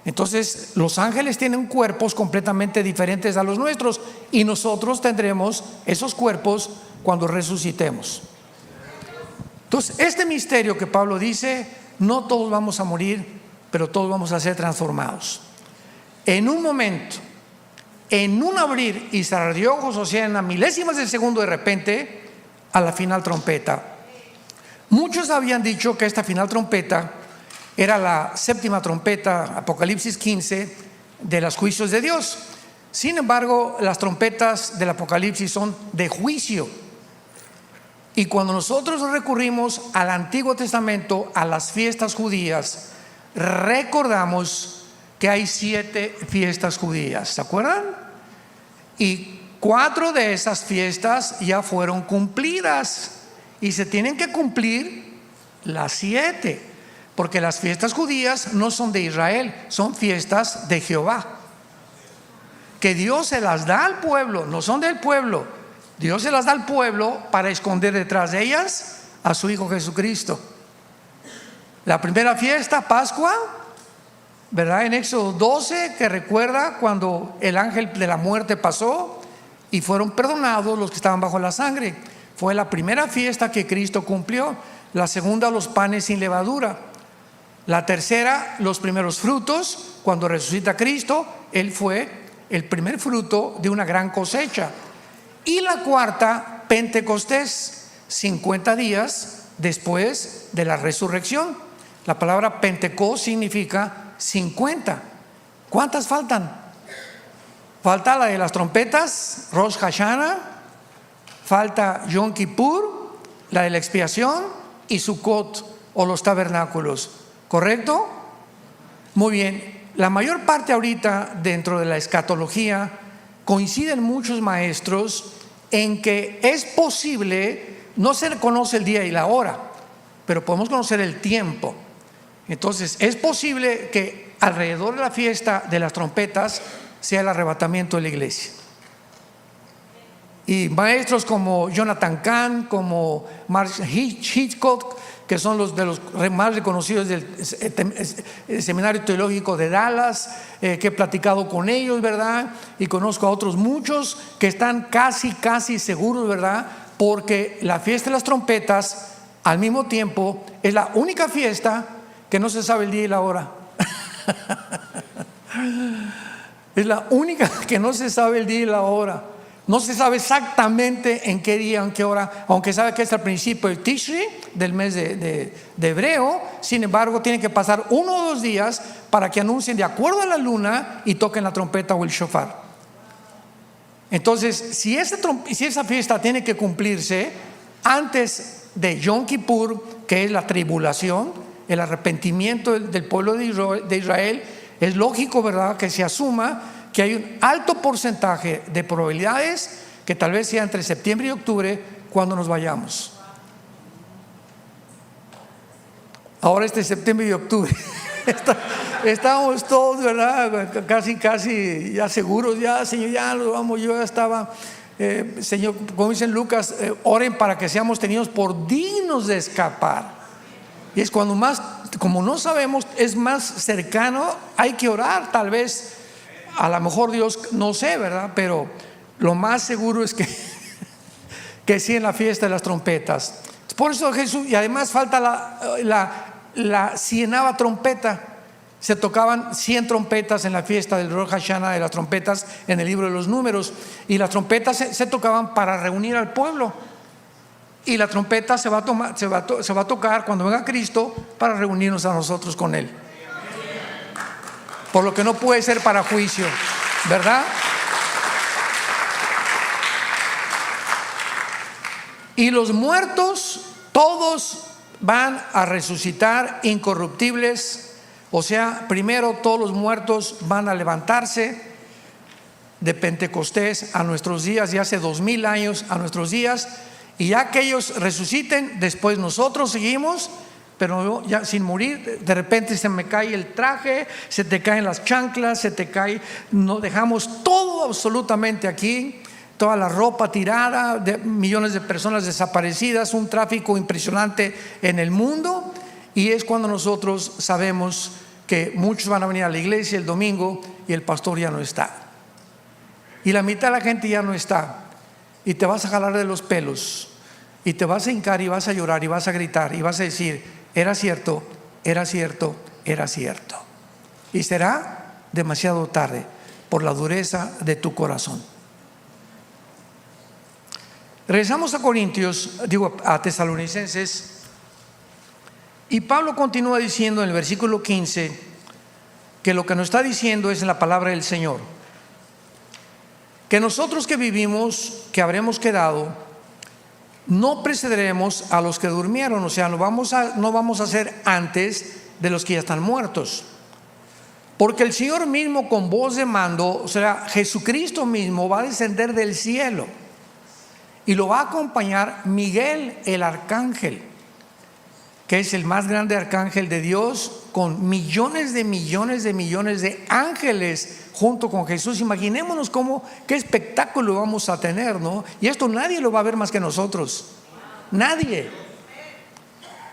Entonces los ángeles tienen cuerpos completamente diferentes a los nuestros y nosotros tendremos esos cuerpos cuando resucitemos. Entonces este misterio que Pablo dice, no todos vamos a morir, pero todos vamos a ser transformados. En un momento, en un abrir y cerrar de ojos, o sea, en las milésimas de segundo, de repente, a la final trompeta. Muchos habían dicho que esta final trompeta era la séptima trompeta, Apocalipsis 15, de los juicios de Dios. Sin embargo, las trompetas del Apocalipsis son de juicio. Y cuando nosotros recurrimos al Antiguo Testamento, a las fiestas judías, recordamos que hay 7 fiestas judías, ¿se acuerdan? Y 4 de esas fiestas ya fueron cumplidas y se tienen que cumplir las 7. Porque las fiestas judías no son de Israel, son fiestas de Jehová, que Dios se las da al pueblo, no son del pueblo. Dios se las da al pueblo para esconder detrás de ellas a su Hijo Jesucristo. La primera fiesta, Pascua, ¿verdad? En Éxodo 12, que recuerda cuando el ángel de la muerte pasó y fueron perdonados los que estaban bajo la sangre. Fue la primera fiesta que Cristo cumplió. La segunda, los panes sin levadura. La tercera, los primeros frutos. Cuando resucita Cristo, Él fue el primer fruto de una gran cosecha. Y la cuarta, Pentecostés, 50 días después de la resurrección. La palabra Pentecostés significa 50. ¿Cuántas faltan? Falta la de las trompetas, Rosh Hashanah, falta Yom Kippur, la de la expiación, y Sukkot, o los tabernáculos. ¿Correcto? Muy bien. La mayor parte ahorita dentro de la escatología coinciden muchos maestros en que es posible, no se conoce el día y la hora, pero podemos conocer el tiempo. Entonces es posible que alrededor de la fiesta de las trompetas sea el arrebatamiento de la iglesia. Y maestros como Jonathan Cahn, como Mark Hitchcock, que son los de los más reconocidos del Seminario Teológico de Dallas, que he platicado con ellos, ¿verdad? Y conozco a otros muchos que están casi seguros, ¿verdad? Porque la fiesta de las trompetas al mismo tiempo es la única fiesta que no se sabe el día y la hora. Es la única que no se sabe el día y la hora. No se sabe exactamente en qué día, en qué hora, aunque sabe que es al principio del Tishri, del mes de hebreo. Sin embargo, tiene que pasar 1 o 2 días para que anuncien de acuerdo a la luna y toquen la trompeta o el shofar. Entonces, si esa fiesta tiene que cumplirse antes de Yom Kippur, que es la tribulación, el arrepentimiento del pueblo de Israel, es lógico, ¿verdad?, que se asuma que hay un alto porcentaje de probabilidades que tal vez sea entre septiembre y octubre cuando nos vayamos. Ahora septiembre y octubre estamos todos, ¿verdad?, casi ya seguros, ya Señor, ya nos vamos. Yo ya estaba, Señor, como dice Lucas, oren para que seamos tenidos por dignos de escapar. Y es cuando más, como no sabemos, es más cercano, hay que orar. Tal vez, a lo mejor Dios, no sé, ¿verdad?, pero lo más seguro es que sí, en la fiesta de las trompetas. Por eso Jesús, y además falta la 100ª trompeta. Se tocaban 100 trompetas en la fiesta del Rosh Hashanah, de las trompetas en el libro de los números, y las trompetas se tocaban para reunir al pueblo. Y la trompeta se va a tocar cuando venga Cristo para reunirnos a nosotros con Él. Por lo que no puede ser para juicio, ¿verdad? Y los muertos, todos van a resucitar incorruptibles. O sea, primero todos los muertos van a levantarse de Pentecostés a nuestros días, de hace 2000 años a nuestros días. Y ya que ellos resuciten, después nosotros seguimos, pero ya sin morir. De repente se me cae el traje, se te caen las chanclas, se te cae, no dejamos todo absolutamente aquí, toda la ropa tirada, de millones de personas desaparecidas, un tráfico impresionante en el mundo. Y es cuando nosotros sabemos que muchos van a venir a la iglesia el domingo y el pastor ya no está, y la mitad de la gente ya no está. Y te vas a jalar de los pelos y te vas a hincar y vas a llorar y vas a gritar y vas a decir: era cierto, era cierto, era cierto. Y será demasiado tarde por la dureza de tu corazón. Regresamos a Tesalonicenses, y Pablo continúa diciendo en el versículo 15 que lo que nos está diciendo es en la palabra del Señor, que nosotros que vivimos, que habremos quedado, no precederemos a los que durmieron. O sea, no vamos a ser antes de los que ya están muertos, porque el Señor mismo, con voz de mando, o sea, Jesucristo mismo, va a descender del cielo y lo va a acompañar Miguel, el arcángel, que es el más grande arcángel de Dios, con millones de ángeles junto con Jesús. Imaginémonos qué espectáculo vamos a tener, ¿no? Y esto nadie lo va a ver más que nosotros, nadie.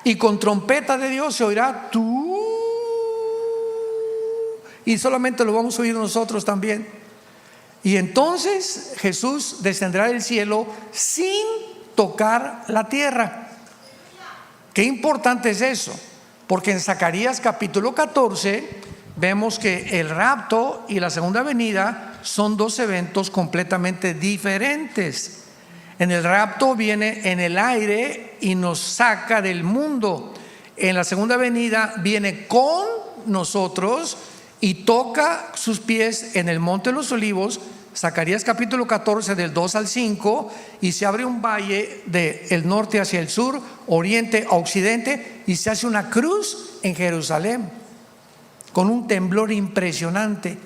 Y con trompeta de Dios se oirá tú, y solamente lo vamos a oír nosotros también. Y entonces Jesús descenderá del cielo sin tocar la tierra. Qué importante es eso, porque en Zacarías capítulo 14 vemos que el rapto y la segunda venida son 2 eventos completamente diferentes. En el rapto viene en el aire y nos saca del mundo. En la segunda venida viene con nosotros y toca sus pies en el monte de los olivos. Zacarías capítulo 14 del 2 al 5, y se abre un valle del norte hacia el sur, oriente a occidente, y se hace una cruz en Jerusalén con un temblor impresionante.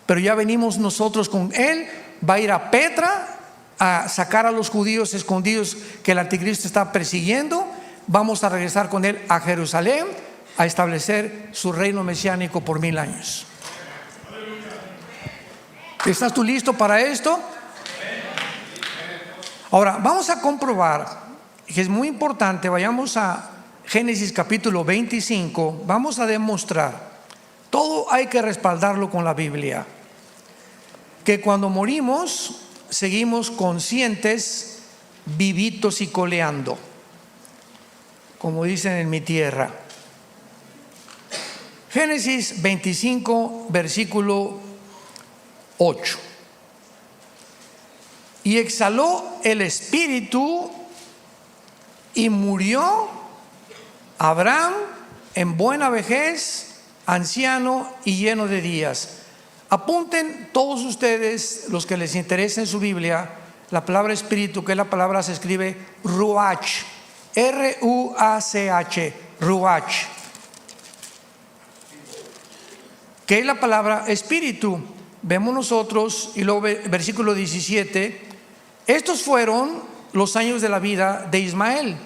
Pero ya venimos nosotros con él. Va a ir a Petra a sacar a los judíos escondidos que el anticristo está persiguiendo. Vamos a regresar con él a Jerusalén a establecer su reino mesiánico por 1000 años. ¿Estás tú listo para esto? Ahora vamos a comprobar que es muy importante. Vayamos a Génesis capítulo 25. Vamos a demostrar, todo hay que respaldarlo con la Biblia, que cuando morimos seguimos conscientes, vivitos y coleando, como dicen en mi tierra. Génesis 25 versículo 8. y exhaló el espíritu y murió Abraham en buena vejez, anciano y lleno de días. Apunten todos ustedes, los que les interese en su Biblia, la palabra espíritu, que la palabra se escribe ruach, R-U-A-C-H, ruach, que es la palabra espíritu. Vemos nosotros, y luego versículo 17, estos fueron los años de la vida de Ismael,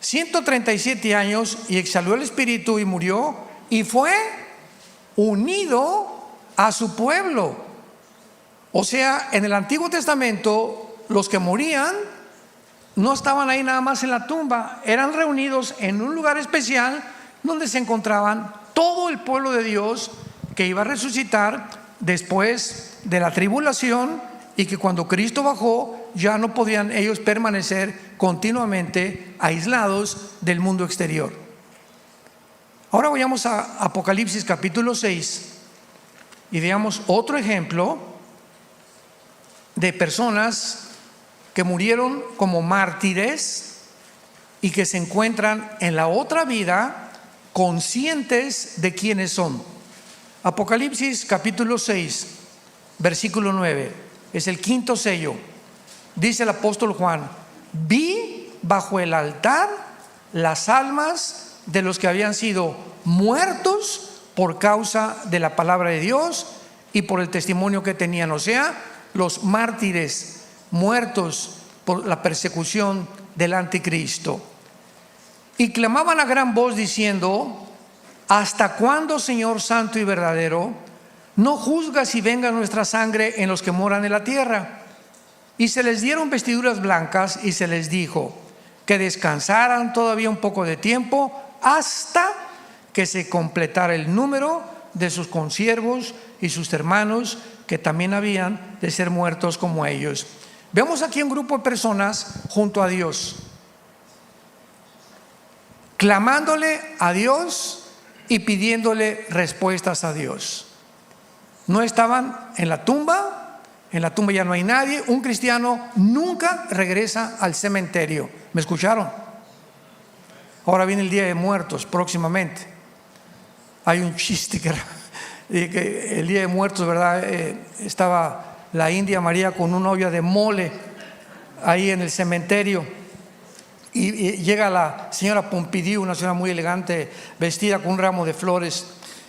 137 años, y exhaló el espíritu y murió, y fue unido a su pueblo. O sea, en el Antiguo Testamento, los que morían no estaban ahí nada más en la tumba, eran reunidos en un lugar especial donde se encontraban todo el pueblo de Dios que iba a resucitar después de la tribulación, y que cuando Cristo bajó ya no podían ellos permanecer continuamente aislados del mundo exterior. Ahora vayamos a Apocalipsis capítulo 6 y veamos otro ejemplo de personas que murieron como mártires y que se encuentran en la otra vida conscientes de quiénes son. Apocalipsis capítulo 6, versículo 9. Es el quinto sello. Dice el apóstol Juan: vi bajo el altar las almas de los que habían sido muertos por causa de la palabra de Dios y por el testimonio que tenían. O sea, los mártires muertos por la persecución del anticristo. Y clamaban a gran voz diciendo: ¿hasta cuándo, Señor santo y verdadero, no juzgas y venga nuestra sangre en los que moran en la tierra? Y se les dieron vestiduras blancas y se les dijo que descansaran todavía un poco de tiempo hasta que se completara el número de sus consiervos y sus hermanos que también habían de ser muertos como ellos. Vemos aquí un grupo de personas junto a Dios, clamándole a Dios y pidiéndole respuestas a Dios. No estaban en la tumba ya no hay nadie. Un cristiano nunca regresa al cementerio. ¿Me escucharon? Ahora viene el Día de Muertos próximamente. Hay un chiste que el Día de Muertos, ¿verdad? Estaba la India María con una olla de mole ahí en el cementerio, y llega la señora Pompidou, una señora muy elegante, vestida con un ramo de flores,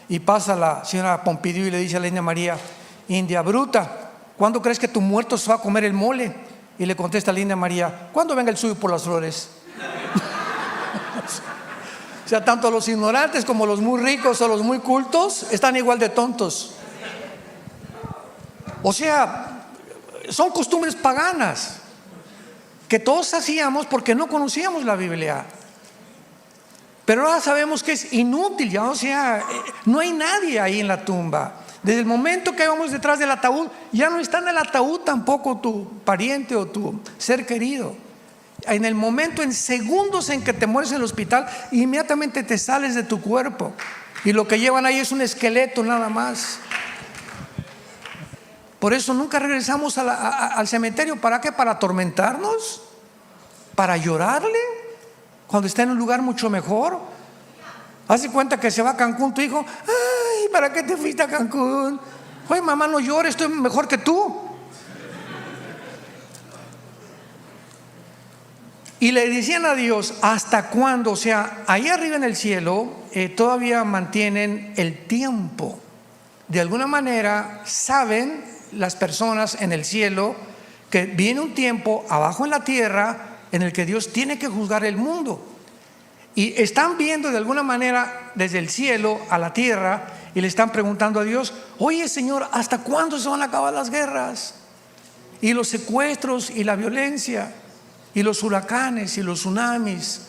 y pasa la señora Pompidou y le dice a la India María: India bruta, ¿cuándo crees que tu muerto se va a comer el mole? Y le contesta la India María: ¿cuándo venga el suyo por las flores? O sea, tanto los ignorantes como los muy ricos o los muy cultos están igual de tontos. O sea, son costumbres paganas que todos hacíamos porque no conocíamos la Biblia. Pero ahora sabemos que es inútil, ya, o sea, no hay nadie ahí en la tumba. Desde el momento que vamos detrás del ataúd, ya no está en el ataúd tampoco tu pariente o tu ser querido. En el momento, en segundos en que te mueres en el hospital, inmediatamente te sales de tu cuerpo, y lo que llevan ahí es un esqueleto nada más. Por eso nunca regresamos al cementerio. ¿Para qué? ¿Para atormentarnos? ¿Para llorarle cuando está en un lugar mucho mejor? Hace cuenta que se va a Cancún tu hijo: ay, ¿para qué te fuiste a Cancún? Oye, mamá, no llores, estoy mejor que tú. Y le decían a Dios: ¿hasta cuándo? O sea, ahí arriba en el cielo todavía mantienen el tiempo. De alguna manera saben las personas en el cielo que viene un tiempo abajo en la tierra en el que Dios tiene que juzgar el mundo. Y están viendo de alguna manera desde el cielo a la tierra y le están preguntando a Dios: oye, Señor, ¿hasta cuándo se van a acabar las guerras y los secuestros y la violencia y los huracanes y los tsunamis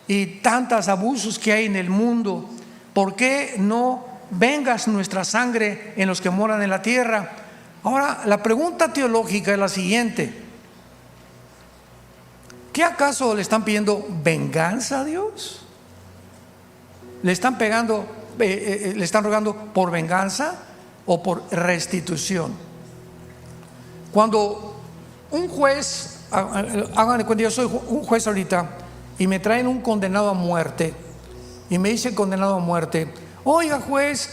y tantos abusos que hay en el mundo? ¿Por qué no vengas nuestra sangre en los que moran en la tierra? Ahora, la pregunta teológica es la siguiente: ¿qué acaso le están pidiendo venganza a Dios? ¿Le están le están rogando por venganza o por restitución? Cuando un juez, hagan de cuenta, yo soy un juez ahorita, y me traen un condenado a muerte, y me dice el condenado a muerte: oiga, juez,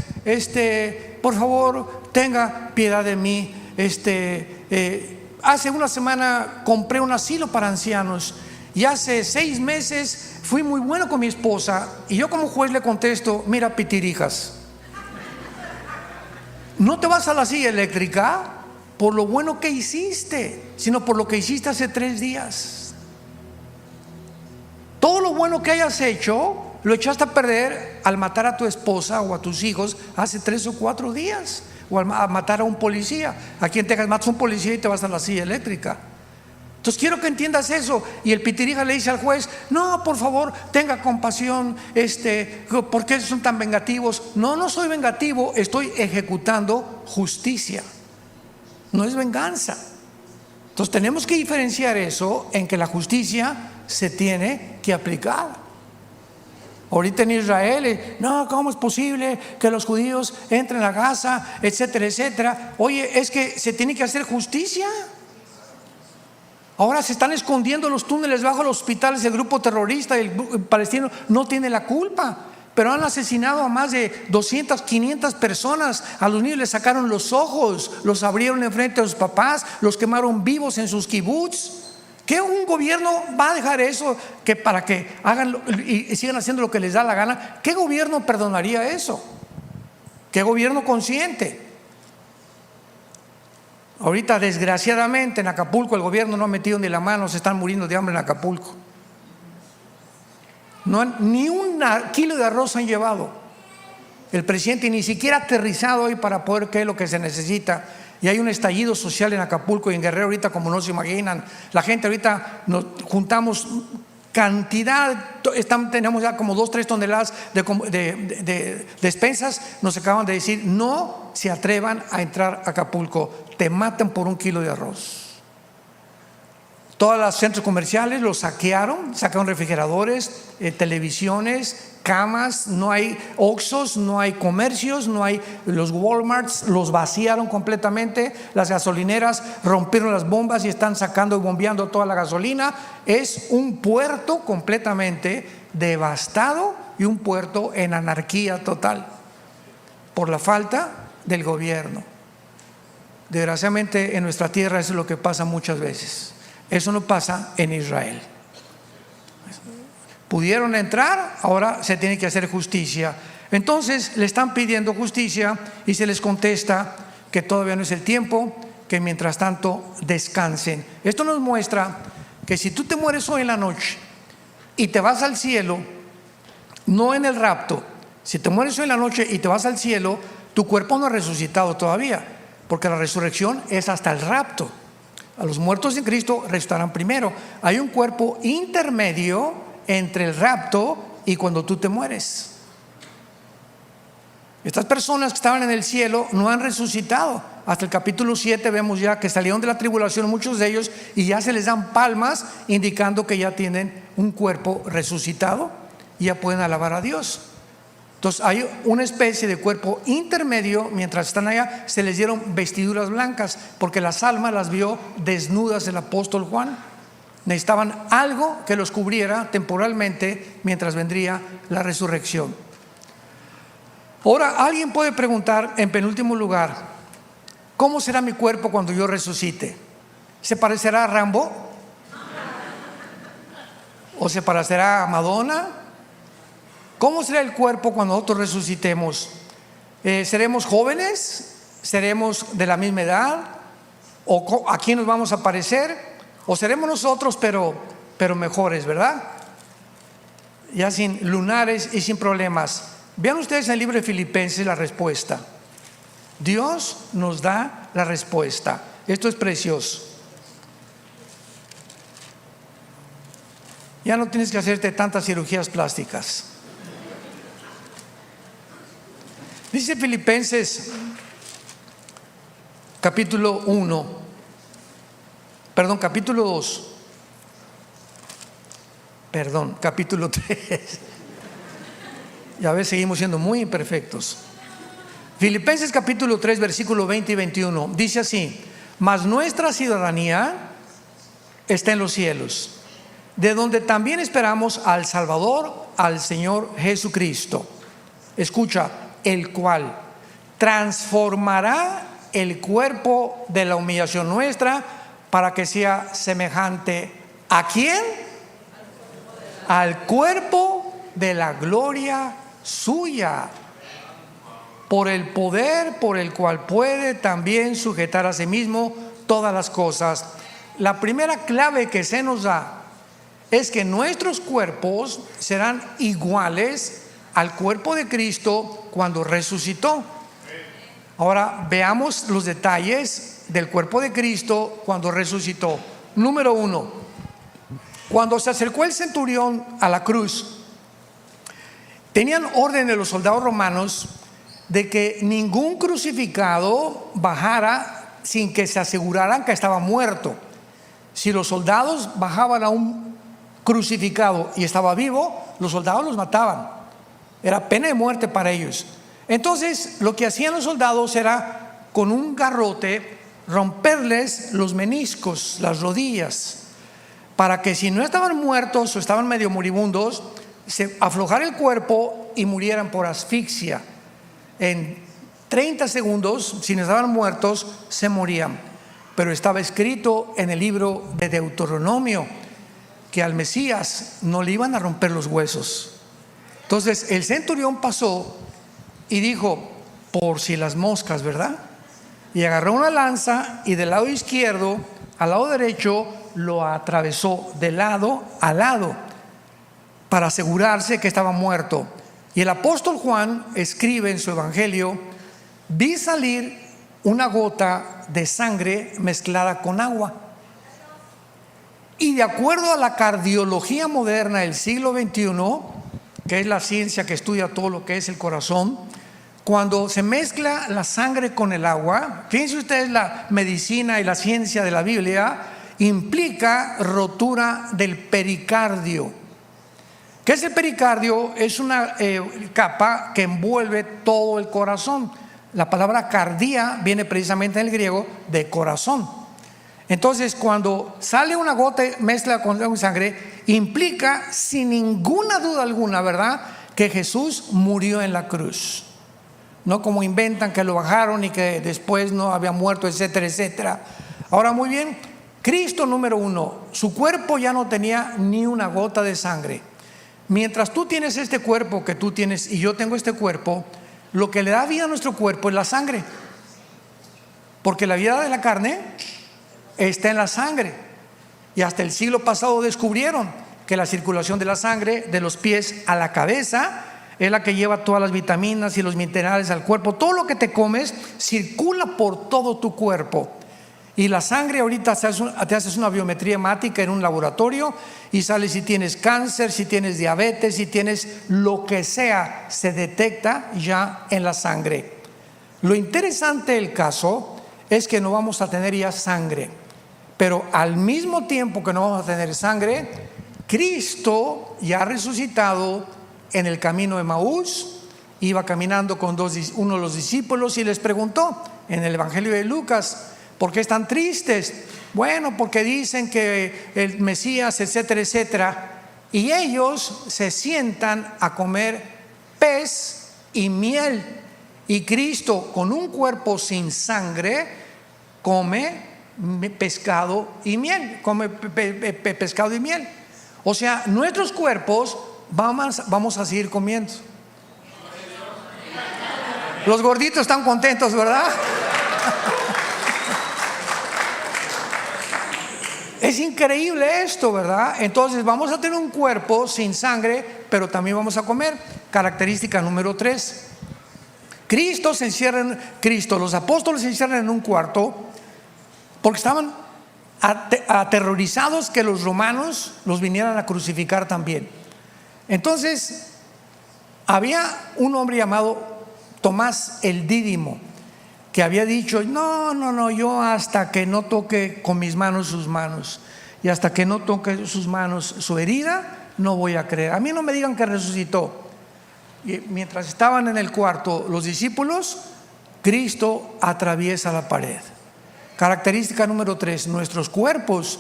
por favor, tenga piedad de mí. Hace una semana compré un asilo para ancianos, y hace 6 meses fui muy bueno con mi esposa, y yo como juez le contesto: mira, pitirijas, no te vas a la silla eléctrica por lo bueno que hiciste, sino por lo que hiciste hace 3 días. Todo lo bueno que hayas hecho lo echaste a perder al matar a tu esposa o a tus hijos hace 3 o 4 días, o al matar a un policía. Aquí en Texas matas a un policía y te vas a la silla eléctrica. Entonces quiero que entiendas eso. Y el pitirija le dice al juez: no, por favor, tenga compasión, ¿por qué son tan vengativos? No, no soy vengativo, estoy ejecutando justicia, no es venganza. Entonces tenemos que diferenciar eso, en que la justicia se tiene que aplicar. Ahorita en Israel, no, ¿cómo es posible que los judíos entren a Gaza, etcétera, etcétera? Oye, es que se tiene que hacer justicia. Ahora se están escondiendo los túneles bajo los hospitales. El grupo terrorista, el palestino, no tiene la culpa, pero han asesinado a más de 200, 500 personas. A los niños les sacaron los ojos, los abrieron enfrente de sus papás, los quemaron vivos en sus kibbutz. ¿Qué un gobierno va a dejar eso que para que hagan y sigan haciendo lo que les da la gana? ¿Qué gobierno perdonaría eso? ¿Qué gobierno consciente? Ahorita, desgraciadamente, en Acapulco el gobierno no ha metido ni la mano, se están muriendo de hambre en Acapulco. Ni un kilo de arroz han llevado. El presidente ni siquiera ha aterrizado hoy para poder qué es lo que se necesita. Y hay un estallido social en Acapulco y en Guerrero ahorita como no se imaginan. La gente ahorita nos juntamos cantidad, tenemos ya como 2-3 toneladas de despensas. Nos acaban de decir: no se atrevan a entrar a Acapulco, te matan por 1 kilo de arroz. Todos los centros comerciales los saquearon refrigeradores, televisiones, camas, no hay Oxxos, no hay comercios, no hay los Walmarts, los vaciaron completamente. Las gasolineras rompieron las bombas y están sacando y bombeando toda la gasolina. Es un puerto completamente devastado y un puerto en anarquía total por la falta del gobierno. Desgraciadamente en nuestra tierra eso es lo que pasa muchas veces. Eso no pasa en Israel. Pudieron entrar, ahora se tiene que hacer justicia. Entonces le están pidiendo justicia y se les contesta que todavía no es el tiempo, que mientras tanto descansen. Esto nos muestra que si tú te mueres hoy en la noche y te vas al cielo, no en el rapto, si te mueres hoy en la noche y te vas al cielo, tu cuerpo no ha resucitado todavía, porque la resurrección es hasta el rapto. A los muertos en Cristo resucitarán primero. Hay un cuerpo intermedio entre el rapto y cuando tú te mueres. Estas personas que estaban en el cielo no han resucitado. Hasta el capítulo 7 vemos ya que salieron de la tribulación muchos de ellos y ya se les dan palmas indicando que ya tienen un cuerpo resucitado y ya pueden alabar a Dios. Entonces hay una especie de cuerpo intermedio. Mientras están allá se les dieron vestiduras blancas porque las almas las vio desnudas el apóstol Juan. Necesitaban algo que los cubriera temporalmente mientras vendría la resurrección. Ahora alguien puede preguntar en penúltimo lugar: ¿cómo será mi cuerpo cuando yo resucite? ¿Se parecerá a Rambo? ¿O se parecerá a Madonna? ¿Cómo será el cuerpo cuando nosotros resucitemos? ¿Seremos jóvenes? ¿Seremos de la misma edad? ¿O a quién nos vamos a parecer? ¿O seremos nosotros pero mejores, verdad? Ya sin lunares y sin problemas. Vean ustedes en el libro de Filipenses la respuesta. Dios nos da la respuesta. Esto es precioso. Ya no tienes que hacerte tantas cirugías plásticas. Dice Filipenses capítulo 2, capítulo 3. Ya ves, seguimos siendo muy imperfectos. Filipenses capítulo 3 versículo 20 y 21 dice así: mas nuestra ciudadanía está en los cielos, de donde también esperamos al Salvador, al Señor Jesucristo. Escucha, el cual transformará el cuerpo de la humillación nuestra para que sea semejante ¿a quién? Al cuerpo de la gloria suya, por el poder por el cual puede también sujetar a sí mismo todas las cosas. La primera clave que se nos da es que nuestros cuerpos serán iguales al cuerpo de Cristo cuando resucitó. Ahora veamos los detalles del cuerpo de Cristo cuando resucitó. Número 1, cuando se acercó el centurión a la cruz, tenían orden de los soldados romanos de que ningún crucificado bajara sin que se aseguraran que estaba muerto. Si los soldados bajaban a un crucificado y estaba vivo, los soldados los mataban. Era pena de muerte para ellos. Entonces lo que hacían los soldados era con un garrote romperles los meniscos, las rodillas, para que si no estaban muertos o estaban medio moribundos, se aflojara el cuerpo y murieran por asfixia. En 30 segundos, si no estaban muertos, se morían. Pero estaba escrito en el libro de Deuteronomio que al Mesías no le iban a romper los huesos. Entonces el centurión pasó y dijo, por si las moscas, ¿verdad? Y agarró una lanza y del lado izquierdo al lado derecho lo atravesó de lado a lado para asegurarse que estaba muerto. Y el apóstol Juan escribe en su evangelio: vi salir una gota de sangre mezclada con agua. Y de acuerdo a la cardiología moderna del siglo XXI, que es la ciencia que estudia todo lo que es el corazón, cuando se mezcla la sangre con el agua, fíjense ustedes, la medicina y la ciencia de la Biblia implica rotura del pericardio. ¿Qué es el pericardio? Es una capa que envuelve todo el corazón. La palabra cardia viene precisamente en el griego de corazón. Entonces cuando sale una gota mezcla con sangre, implica sin ninguna duda alguna, ¿verdad?, que Jesús murió en la cruz. No como inventan que lo bajaron y que después no había muerto, etcétera, etcétera. Ahora muy bien, Cristo, número 1, su cuerpo ya no tenía ni una gota de sangre. Mientras tú tienes este cuerpo que tú tienes y yo tengo este cuerpo, lo que le da vida a nuestro cuerpo es la sangre, porque la vida de la carne está en la sangre. Y hasta el siglo pasado descubrieron que la circulación de la sangre de los pies a la cabeza es la que lleva todas las vitaminas y los minerales al cuerpo. Todo lo que te comes circula por todo tu cuerpo. Y la sangre ahorita te haces una biometría hemática en un laboratorio y sale si tienes cáncer, si tienes diabetes, si tienes lo que sea, se detecta ya en la sangre. Lo interesante del caso es que no vamos a tener ya sangre, pero al mismo tiempo que no vamos a tener sangre, Cristo ya resucitado en el camino de Emaús, iba caminando con uno de los discípulos y les preguntó en el Evangelio de Lucas: ¿por qué están tristes? Bueno, porque dicen que el Mesías, etcétera, etcétera. Y ellos se sientan a comer pez y miel. Y Cristo, con un cuerpo sin sangre, come pescado y miel. Come pescado y miel. O sea, nuestros cuerpos vamos a seguir comiendo. Los gorditos están contentos, ¿verdad? Es increíble esto, ¿verdad? Entonces vamos a tener un cuerpo sin sangre, pero también vamos a comer. Característica número 3. Los apóstoles se encierran en un cuarto porque estaban aterrorizados que los romanos los vinieran a crucificar también. Entonces había un hombre llamado Tomás el Dídimo, que había dicho: no, yo hasta que no toque con mis manos sus manos, y hasta que no toque sus manos su herida, no voy a creer. A mí no me digan que resucitó. Y mientras estaban en el cuarto los discípulos, Cristo atraviesa la pared. Característica número 3: nuestros cuerpos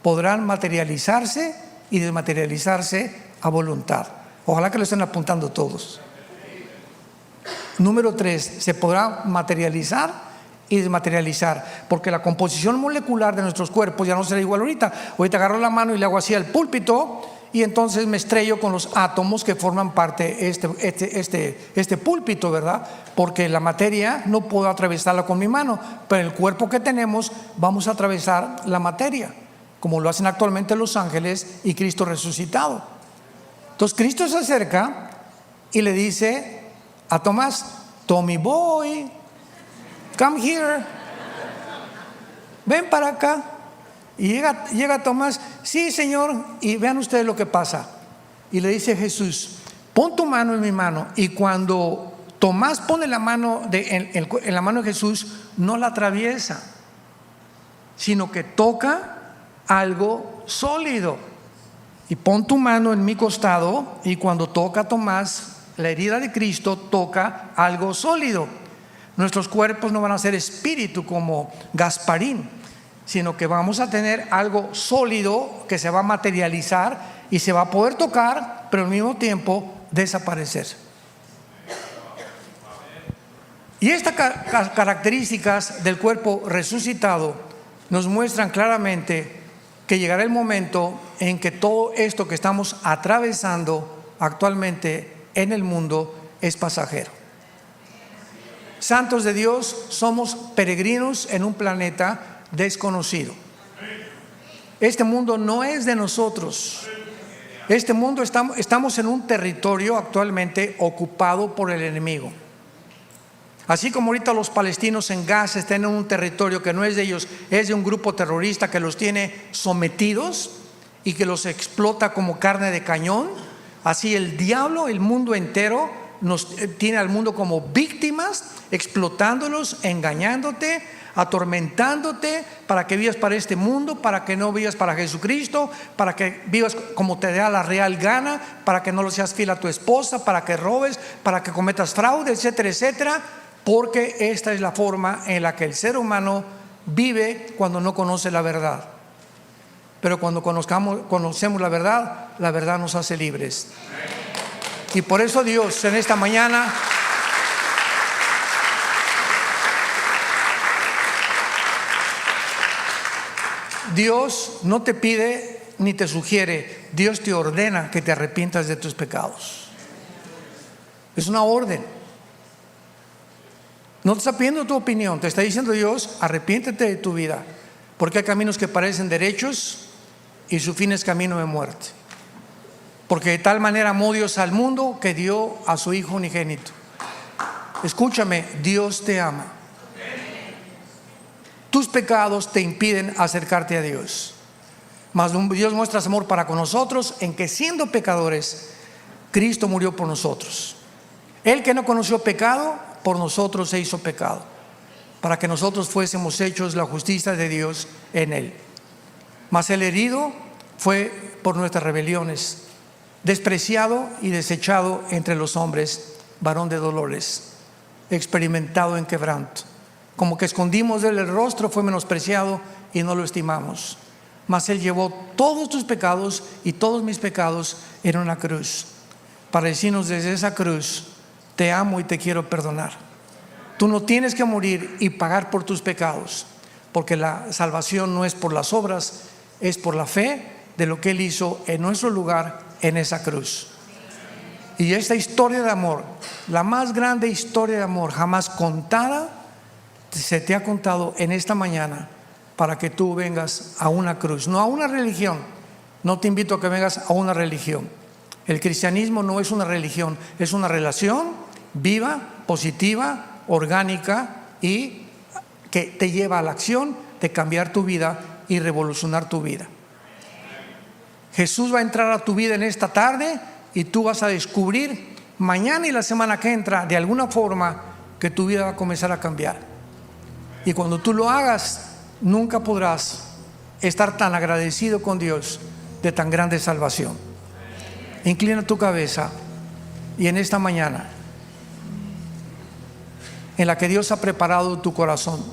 podrán materializarse y desmaterializarse a voluntad. Ojalá que lo estén apuntando todos. Número 3, se podrá materializar y desmaterializar, porque la composición molecular de nuestros cuerpos ya no será igual ahorita. Ahorita agarro la mano y le hago así al púlpito y entonces me estrello con los átomos que forman parte de este púlpito, ¿verdad? Porque la materia no puedo atravesarla con mi mano, pero el cuerpo que tenemos vamos a atravesar la materia, como lo hacen actualmente los ángeles y Cristo resucitado. Entonces Cristo se acerca y le dice a Tomás: Tommy boy, come here, ven para acá. Y llega Tomás: sí, Señor. Y vean ustedes lo que pasa. Y le dice Jesús: pon tu mano en mi mano. Y cuando Tomás pone la mano en la mano de Jesús, no la atraviesa, sino que toca algo sólido. Y pon tu mano en mi costado. Y cuando toca Tomás la herida de Cristo, toca algo sólido. Nuestros cuerpos no van a ser espíritu como Gasparín, sino que vamos a tener algo sólido que se va a materializar y se va a poder tocar, pero al mismo tiempo desaparecer. Y estas características del cuerpo resucitado nos muestran claramente que llegará el momento en que todo esto que estamos atravesando actualmente en el mundo es pasajero. Santos de Dios, somos peregrinos en un planeta desconocido. Este mundo no es de nosotros. Este mundo, estamos en un territorio actualmente ocupado por el enemigo. Así como ahorita los palestinos en Gaza están en un territorio que no es de ellos, es de un grupo terrorista que los tiene sometidos y que los explota como carne de cañón. Así el diablo, el mundo entero, tiene al mundo como víctimas, explotándolos, engañándote, atormentándote para que vivas para este mundo, para que no vivas para Jesucristo, para que vivas como te da la real gana, para que no lo seas fiel a tu esposa, para que robes, para que cometas fraude, etcétera, etcétera, porque esta es la forma en la que el ser humano vive cuando no conoce la verdad. Pero cuando conocemos la verdad nos hace libres. Y por eso Dios en esta mañana Dios no te pide ni te sugiere, Dios te ordena que te arrepientas de tus pecados. Es una orden. No te está pidiendo tu opinión, te está diciendo Dios: arrepiéntete de tu vida, porque hay caminos que parecen derechos y su fin es camino de muerte. Porque de tal manera amó Dios al mundo que dio a su Hijo unigénito. Escúchame, Dios te ama. Tus pecados te impiden acercarte a Dios. Mas Dios muestra su amor para con nosotros en que, siendo pecadores, Cristo murió por nosotros. Él que no conoció pecado, por nosotros se hizo pecado, para que nosotros fuésemos hechos la justicia de Dios en Él. Mas el herido fue por nuestras rebeliones, despreciado y desechado entre los hombres, varón de dolores, experimentado en quebranto. Como que escondimos de él el rostro, fue menospreciado y no lo estimamos. Mas Él llevó todos tus pecados y todos mis pecados en una cruz, para decirnos desde esa cruz: te amo y te quiero perdonar. Tú no tienes que morir y pagar por tus pecados, porque la salvación no es por las obras, es por la fe de lo que Él hizo en nuestro lugar en esa cruz. Y esta historia de amor, la más grande historia de amor jamás contada, se te ha contado en esta mañana para que tú vengas a una cruz, no a una religión. No te invito a que vengas a una religión. El cristianismo no es una religión, es una relación viva, positiva, orgánica, y que te lleva a la acción de cambiar tu vida y revolucionar tu vida. Jesús va a entrar a tu vida en esta tarde y tú vas a descubrir mañana y la semana que entra, de alguna forma, que tu vida va a comenzar a cambiar. Y cuando tú lo hagas, nunca podrás estar tan agradecido con Dios de tan grande salvación. Inclina tu cabeza, y en esta mañana en la que Dios ha preparado tu corazón,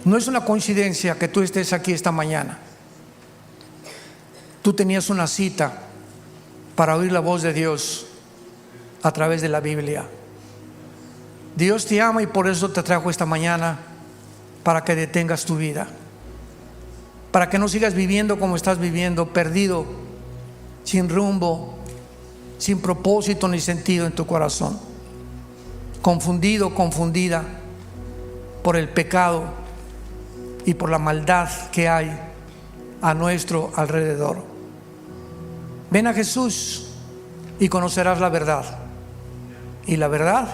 No es una coincidencia que tú estés aquí esta mañana. Tú tenías una cita para oír la voz de Dios a través de la Biblia. Dios te ama y por eso te trajo esta mañana, para que detengas tu vida, para que no sigas viviendo como estás viviendo, perdido, sin rumbo, sin propósito ni sentido en tu corazón, confundido, confundida por el pecado y por la maldad que hay a nuestro alrededor. Ven a Jesús y conocerás la verdad, y la verdad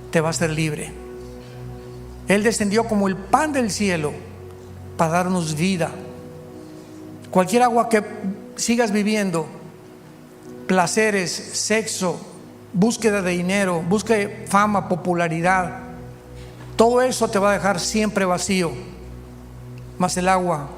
te va a hacer libre. Él descendió como el pan del cielo para darnos vida. Cualquier agua que sigas viviendo, placeres, sexo, búsqueda de dinero, búsqueda de fama, popularidad, todo eso te va a dejar siempre vacío. Mas el agua